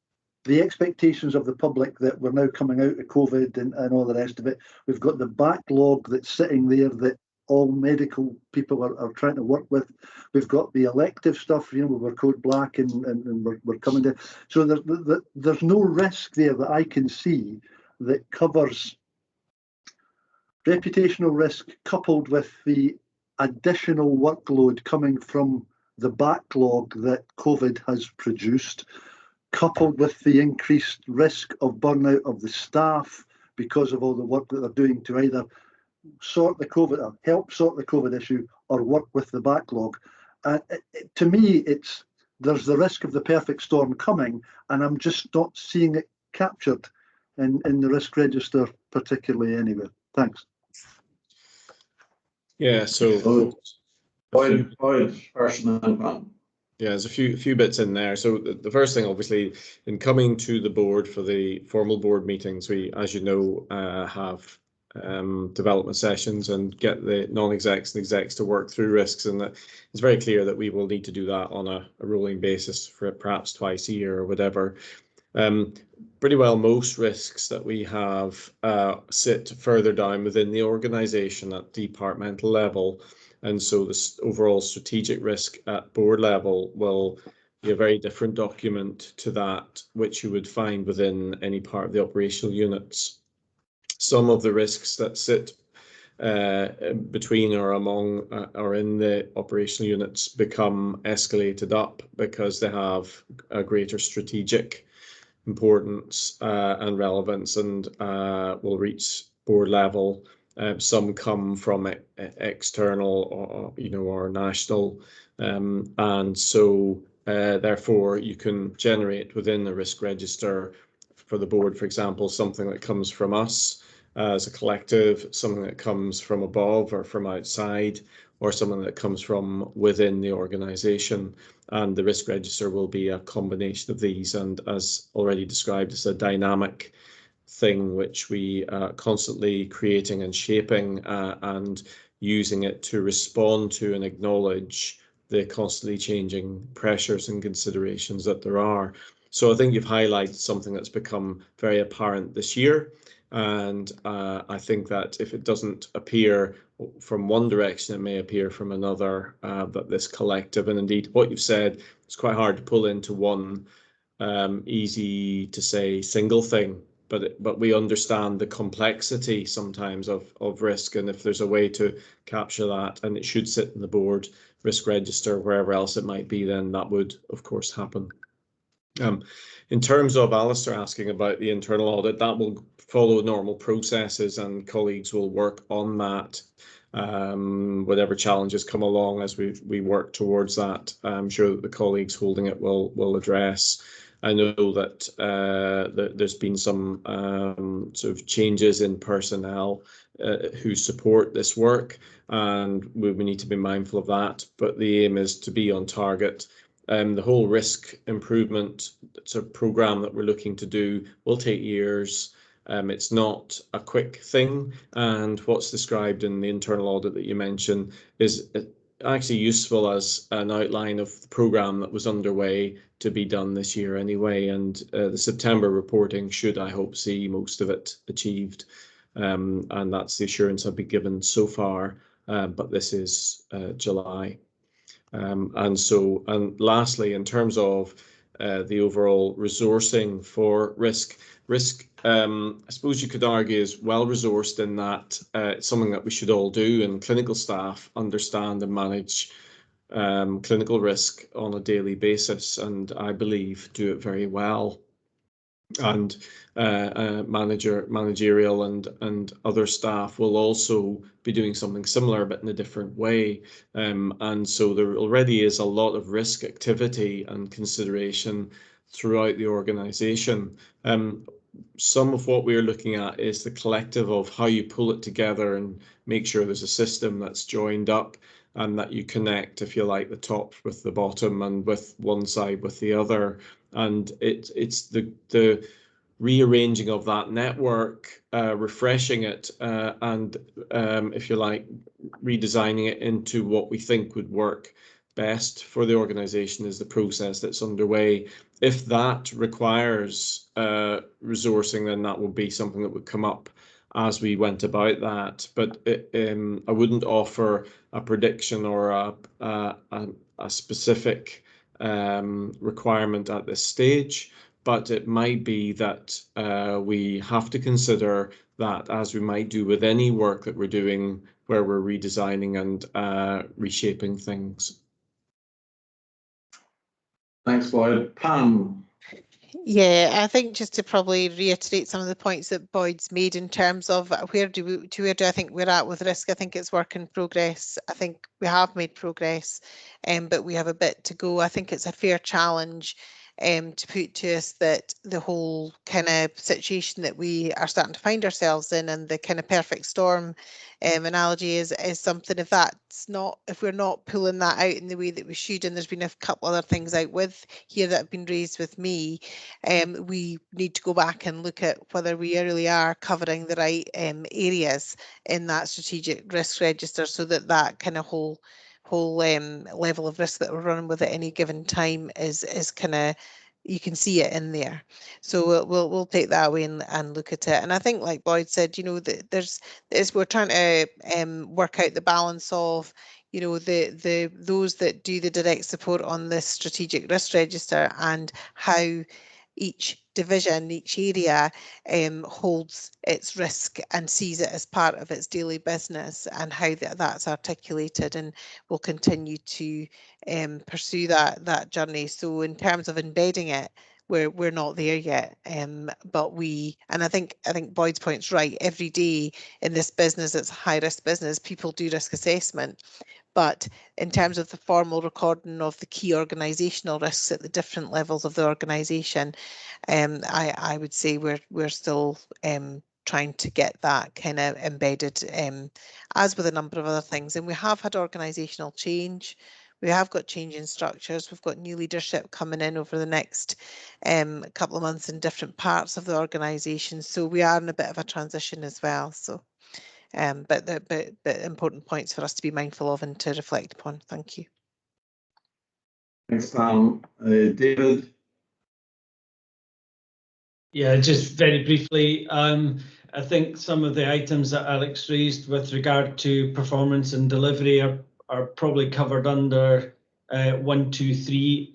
the expectations of the public that we're now coming out of COVID and all the rest of it. We've got the backlog that's sitting there that all medical people are trying to work with. We've got the elective stuff, we're code black and we're coming down. So there's no risk there that I can see that covers reputational risk coupled with the additional workload coming from the backlog that COVID has produced, coupled with the increased risk of burnout of the staff because of all the work that they're doing to either sort the COVID or help sort the COVID issue or work with the backlog. To me, there's the risk of the perfect storm coming, and I'm just not seeing it captured in the risk register particularly anywhere. Thanks. Yeah, so Boyd first and then Pam. Yeah, there's a few bits in there. So the first thing, obviously, in coming to the board for the formal board meetings, we, as you know, have development sessions and get the non-execs and execs to work through risks, and it's very clear that we will need to do that on a rolling basis for perhaps twice a year or whatever. Pretty well most risks that we have sit further down within the organisation at departmental level. And so this overall strategic risk at board level will be a very different document to that which you would find within any part of the operational units. Some of the risks that sit between or among or in the operational units become escalated up because they have a greater strategic importance and relevance, and will reach board level. Some come from external or national, and so therefore you can generate within the risk register for the board, for example, something that comes from us as a collective, something that comes from above or from outside, or something that comes from within the organisation. And the risk register will be a combination of these, and as already described, it's a dynamic thing which we are constantly creating and shaping and using it to respond to and acknowledge the constantly changing pressures and considerations that there are. So I think you've highlighted something that's become very apparent this year. And I think that if it doesn't appear from one direction, it may appear from another, that this collective, and indeed what you've said, it's quite hard to pull into one easy to say single thing, but we understand the complexity sometimes of risk, and if there's a way to capture that, and it should sit in the board risk register, wherever else it might be, then that would of course happen. In terms of Alistair asking about the internal audit, that will follow normal processes, and colleagues will work on that. Whatever challenges come along as we work towards that, I'm sure that the colleagues holding it will address. I know that there's been some sort of changes in personnel who support this work, and we need to be mindful of that. But the aim is to be on target. The whole risk improvement programme that we're looking to do will take years. It's not a quick thing, and what's described in the internal audit that you mentioned is actually useful as an outline of the programme that was underway to be done this year anyway, and the September reporting should, I hope, see most of it achieved, and that's the assurance I've been given so far, but this is July. And lastly, in terms of the overall resourcing for risk, I suppose you could argue is well resourced in that it's something that we should all do, and clinical staff understand and manage clinical risk on a daily basis, and I believe do it very well. And managerial and other staff will also be doing something similar, but in a different way. And so there already is a lot of risk activity and consideration throughout the organisation. Some of what we're looking at is the collective of how you pull it together and make sure there's a system that's joined up, and that you connect, if you like, the top with the bottom and with one side with the other. And it's the rearranging of that network, refreshing it, and if you like, redesigning it into what we think would work best for the organisation is the process that's underway. If that requires resourcing, then that will be something that would come up as we went about that. But I wouldn't offer a prediction or a specific requirement at this stage, but it might be that we have to consider that, as we might do with any work that we're doing where we're redesigning and reshaping things. Thanks, Boyd. Pam. Yeah, I think just to probably reiterate some of the points that Boyd's made in terms of where do I think we're at with risk. I think it's work in progress. I think we have made progress, but we have a bit to go. I think it's a fair challenge to put to us that the whole kind of situation that we are starting to find ourselves in, and the kind of perfect storm analogy is something, if we're not pulling that out in the way that we should, and there's been a couple other things out with here that have been raised with me, we need to go back and look at whether we really are covering the right areas in that strategic risk register, so that kind of whole level of risk that we're running with at any given time is kind of, you can see it in there. So we'll take that away and look at it. And I think, like Boyd said, that we're trying to work out the balance of, you know, those that do the direct support on this strategic risk register, and how each division, each area holds its risk and sees it as part of its daily business, and how that's articulated, and we'll continue to pursue that journey. So in terms of embedding it, we're not there yet, but I think Boyd's point's right. Every day in this business, it's a high risk business, people do risk assessment. But in terms of the formal recording of the key organisational risks at the different levels of the organisation, I would say we're still trying to get that kind of embedded, as with a number of other things. And we have had organisational change. We have got change in structures. We've got new leadership coming in over the next couple of months in different parts of the organisation. So we are in a bit of a transition as well. So. But important points for us to be mindful of and to reflect upon. Thank you. Thanks, Pam. David? Yeah, just very briefly, I think some of the items that Alex raised with regard to performance and delivery are probably covered under 1, 2, 3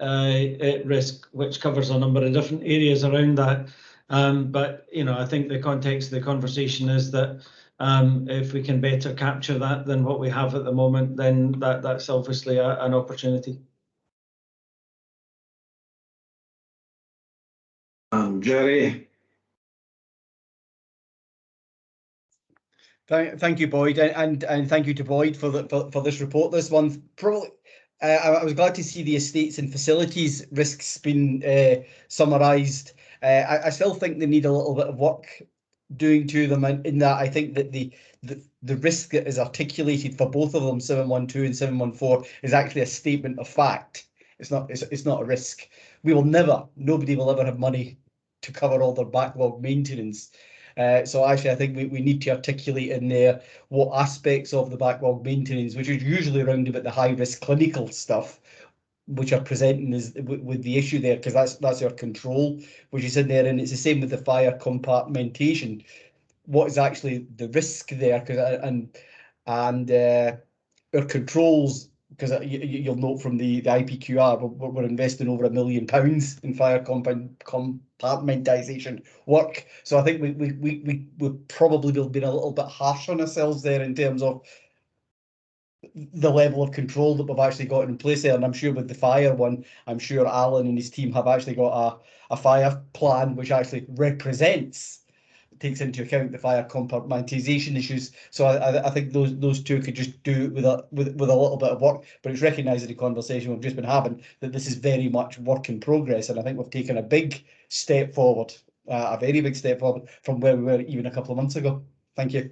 risk, which covers a number of different areas around that. But you know, I think the context of the conversation is that if we can better capture that than what we have at the moment, then that's obviously an opportunity. Jerry? Thank you, Boyd, and thank you to Boyd for this report. This one probably. I was glad to see the estates and facilities risks being summarised. I still think they need a little bit of work doing to them, in that I think that the risk that is articulated for both of them, 712 and 714, is actually a statement of fact. It's not a risk. Nobody will ever have money to cover all their backlog maintenance. So actually, I think we need to articulate in there what aspects of the backlog maintenance, which is usually around about the high risk clinical stuff, which are presenting as with the issue there, because that's our control, which is in there. And it's the same with the fire compartmentation. What is actually the risk there? And our controls, because you'll note from the IPQR, we're investing over £1 million in fire compartmentation work. So I think we probably will be a little bit harsh on ourselves there in terms of the level of control that we've actually got in place there. And I'm sure with the fire one, I'm sure Alan and his team have actually got a fire plan which actually takes into account the fire compartmentation issues. So I think those two could just do it with a little bit of work. But it's recognised in the conversation we've just been having that this is very much work in progress, and I think we've taken a big step forward, a very big step forward from where we were even a couple of months ago. Thank you.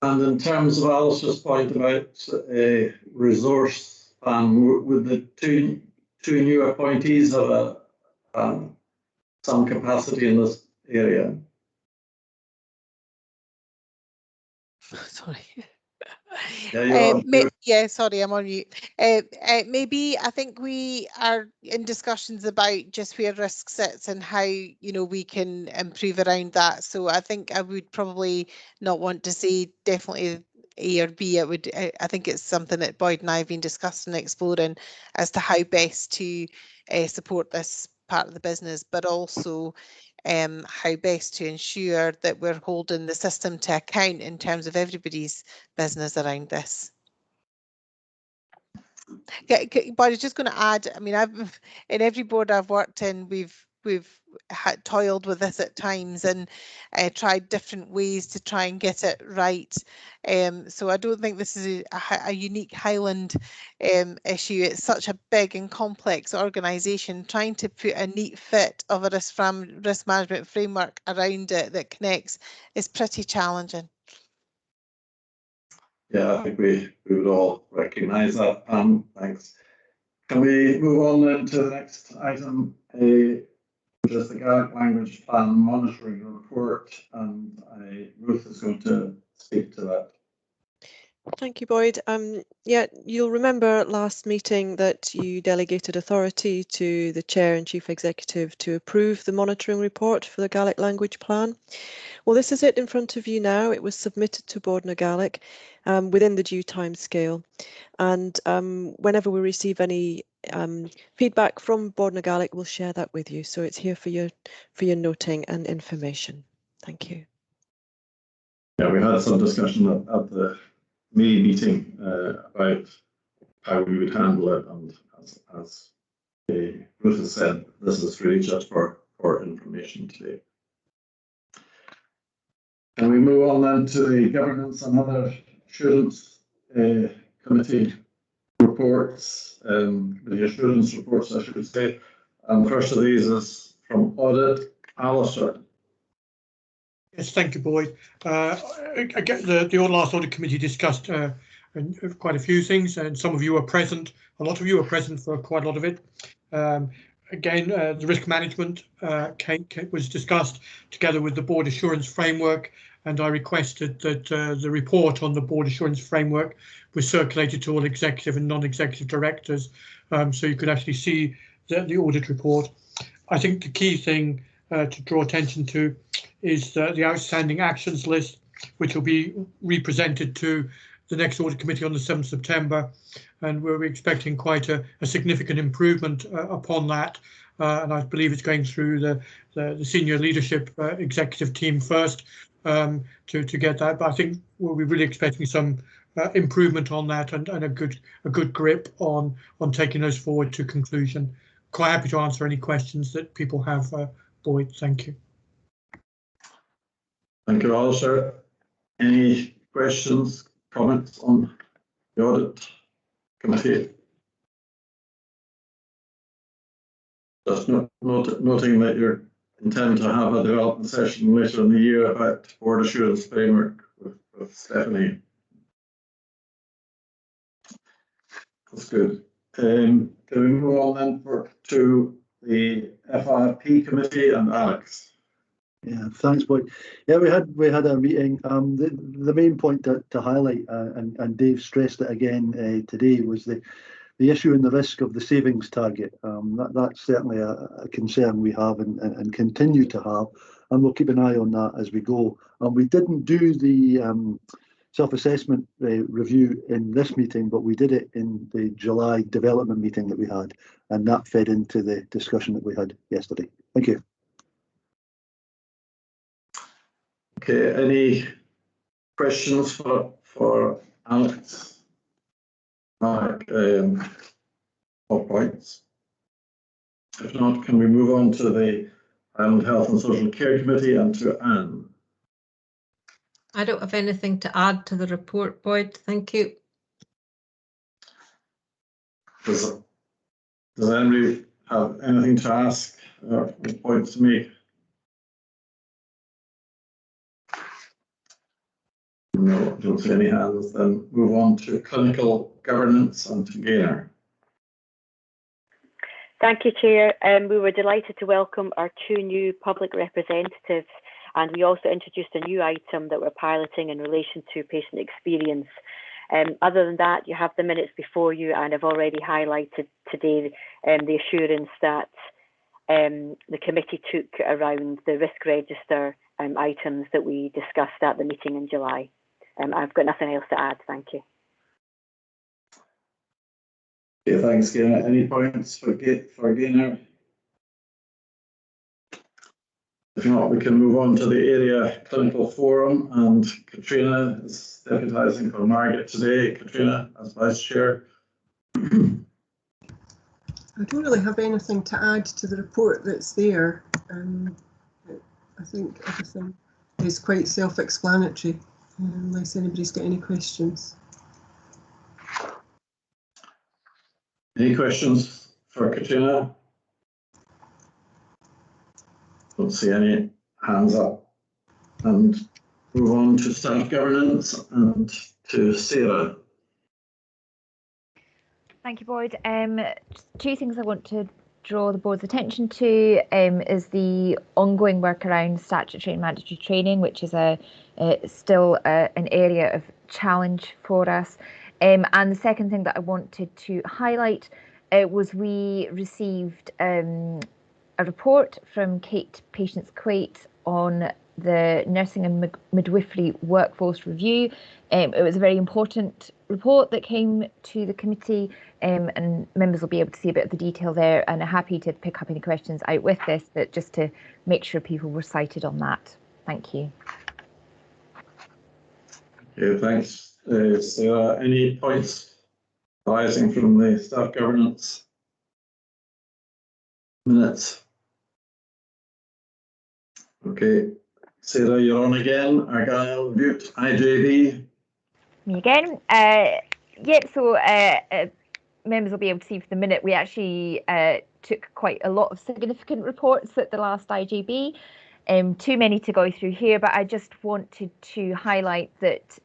And in terms of Alice's point about resource plan, with the two new appointees of some capacity in this area. Sorry. Yeah, sorry, I'm on mute. Maybe I think we are in discussions about just where risk sits and how we can improve around that. So I think I would probably not want to say definitely A or B. I think it's something that Boyd and I have been discussing and exploring as to how best to support this part of the business, but also how best to ensure that we're holding the system to account in terms of everybody's business around this. But I was just going to add, I mean, in every board I've worked in, we've toiled with this at times and tried different ways to try and get it right. So I don't think this is a unique Highland issue. It's such a big and complex organisation. Trying to put a neat fit of a risk management framework around it that connects is pretty challenging. Yeah, I think we would all recognise that. Thanks. Can we move on then to the next item, which is the Gaelic Language Plan Monitoring Report, and Ruth is going to speak to that. Thank you, Boyd. Yeah, you'll remember at last meeting that you delegated authority to the Chair and Chief Executive to approve the monitoring report for the Gaelic language plan. Well, this is it in front of you now. It was submitted to Bord Gaelic within the due time scale. And whenever we receive any feedback from Bord Gaelic, we'll share that with you. So it's here for your noting and information. Thank you. Yeah, we had some discussion at the May meeting about how we would handle it, and as Ruth has said, this is really just for information today. And we move on then to the Governance and Other Assurance Committee reports, the assurance reports, I should say. And the first of these is from Audit. Alistair. Yes, thank you, Boyd. Again, the last audit committee discussed quite a few things, and some of you were present. A lot of you were present for quite a lot of it. Again, the risk management was discussed together with the board assurance framework, and I requested that the report on the board assurance framework was circulated to all executive and non-executive directors, so you could actually see the audit report. I think the key thing to draw attention to is the outstanding actions list, which will be represented to the next audit committee on the 7th of September, and we're expecting quite a significant improvement upon that, and I believe it's going through the senior leadership executive team first to get that, but I think we'll be really expecting some improvement on that, and a good grip on taking those forward to conclusion. Quite happy to answer any questions that people have. Boyd, thank you. Thank you, Alistair. Any questions, comments on the audit committee? Just noting that you're intending to have a development session later in the year about board assurance framework with Stephanie. That's good. Can we move on then to the FRP committee and Alex? Yeah, thanks, Boyd. Yeah, we had a meeting. The main point to highlight, and Dave stressed it again today, was the issue and the risk of the savings target. That's certainly a concern we have and continue to have, and we'll keep an eye on that as we go. We didn't do the self-assessment review in this meeting, but we did it in the July development meeting that we had, and that fed into the discussion that we had yesterday. Thank you. Okay, any questions for Alex? Or points? If not, can we move on to the Highland Health and Social Care Committee and to Anne? I don't have anything to add to the report, Boyd. Thank you. Does anybody have anything to ask or points to make? No, don't see any hands. Then move on to clinical governance and to Gaynor. Thank you, Chair. We were delighted to welcome our 2 new public representatives, and we also introduced a new item that we're piloting in relation to patient experience. Other than that, you have the minutes before you, and I've already highlighted today the assurance that the committee took around the risk register items that we discussed at the meeting in July. I've got nothing else to add. Thank you. Okay, thanks, Gaynor. Any points for Gaynor? If not, we can move on to the area clinical forum, and Katrina is deputising for Margaret today. Katrina, as vice chair. I don't really have anything to add to the report that's there. I think everything is quite self-explanatory, unless anybody's got any questions. Any questions for Katrina? Don't see any hands up. And move on to staff governance and to Sarah. Thank you, Boyd. 2 things I want to draw the board's attention to is the ongoing work around statutory and mandatory training, which is still an area of challenge for us. And the second thing that I wanted to highlight was we received a report from Kate Patience-Quate on the nursing and midwifery workforce review. It was a very important report that came to the committee, and members will be able to see a bit of the detail there, and are happy to pick up any questions out with this, but just to make sure people were cited on that. Thank you. Okay, thanks. Sarah, any points arising from the staff governance minutes? Okay, Sarah, you're on again. Argyll, Bute, IJB. Me again. So members will be able to see for the minute, we actually took quite a lot of significant reports at the last IJB. Too many to go through here, but I just wanted to highlight that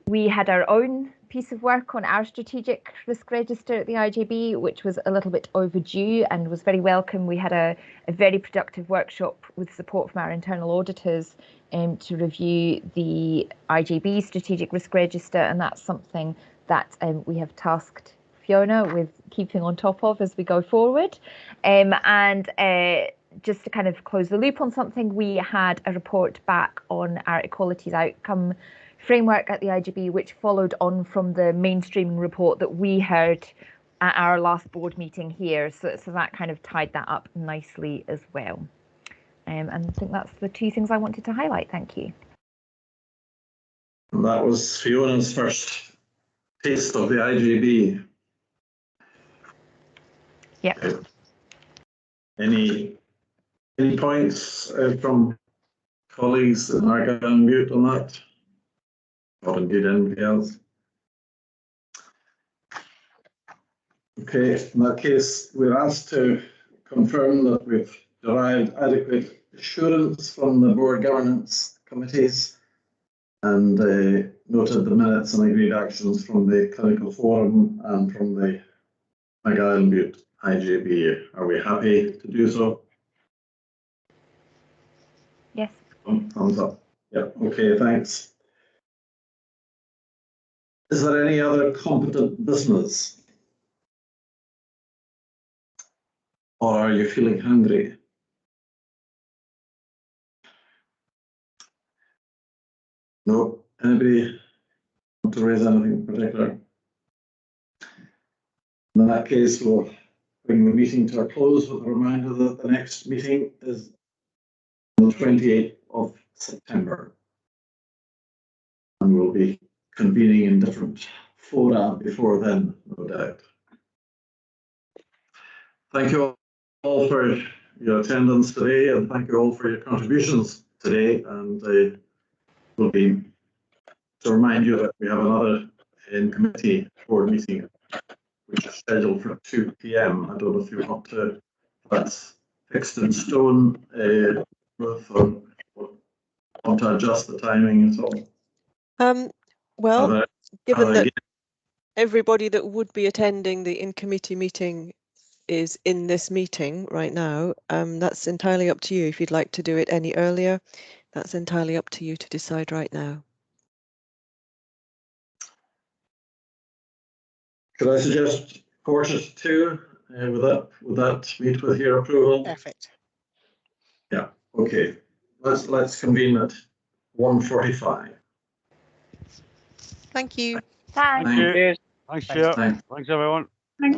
we had our own piece of work on our strategic risk register at the IJB, which was a little bit overdue and was very welcome. We had a very productive workshop with support from our internal auditors to review the IJB strategic risk register, and that's something that we have tasked Fiona with keeping on top of as we go forward. Just to kind of close the loop on something, we had a report back on our equalities outcome framework at the IJB, which followed on from the mainstreaming report that we heard at our last board meeting here. So that kind of tied that up nicely as well. And I think that's the two things I wanted to highlight. Thank you. And that was Fiona's first taste of the IJB. Yep. Any points from colleagues in Argyll and Bute on that? Or indeed anybody else? Okay, in that case, we're asked to confirm that we've derived adequate assurance from the board governance committees and noted the minutes and agreed actions from the clinical forum and from the Argyll and Bute IJB. Are we happy to do so? Yes. Thumbs up. Yeah, okay, thanks. Is there any other competent business? Or are you feeling hungry? No? Anybody want to raise anything in particular? In that case, we'll bring the meeting to a close with a reminder that the next meeting is on the 28th of September. And we'll be convening in different fora before then, no doubt. Thank you all for your attendance today, and thank you all for your contributions today. And we'll be to remind you that we have another in-committee board meeting, which is scheduled for 2 p.m. I don't know if you want to, that's fixed in stone, Ruth, or want to adjust the timing at all? Well, given that everybody that would be attending the in-committee meeting is in this meeting right now, that's entirely up to you. If you'd like to do it any earlier, that's entirely up to you to decide right now. Could I suggest 1:45? Would that meet with your approval? Perfect. Yeah. Okay. Let's convene at 1:45. Thank you. Thank you. Cheers. Thanks, Chair. Thanks. Thanks, everyone. Thank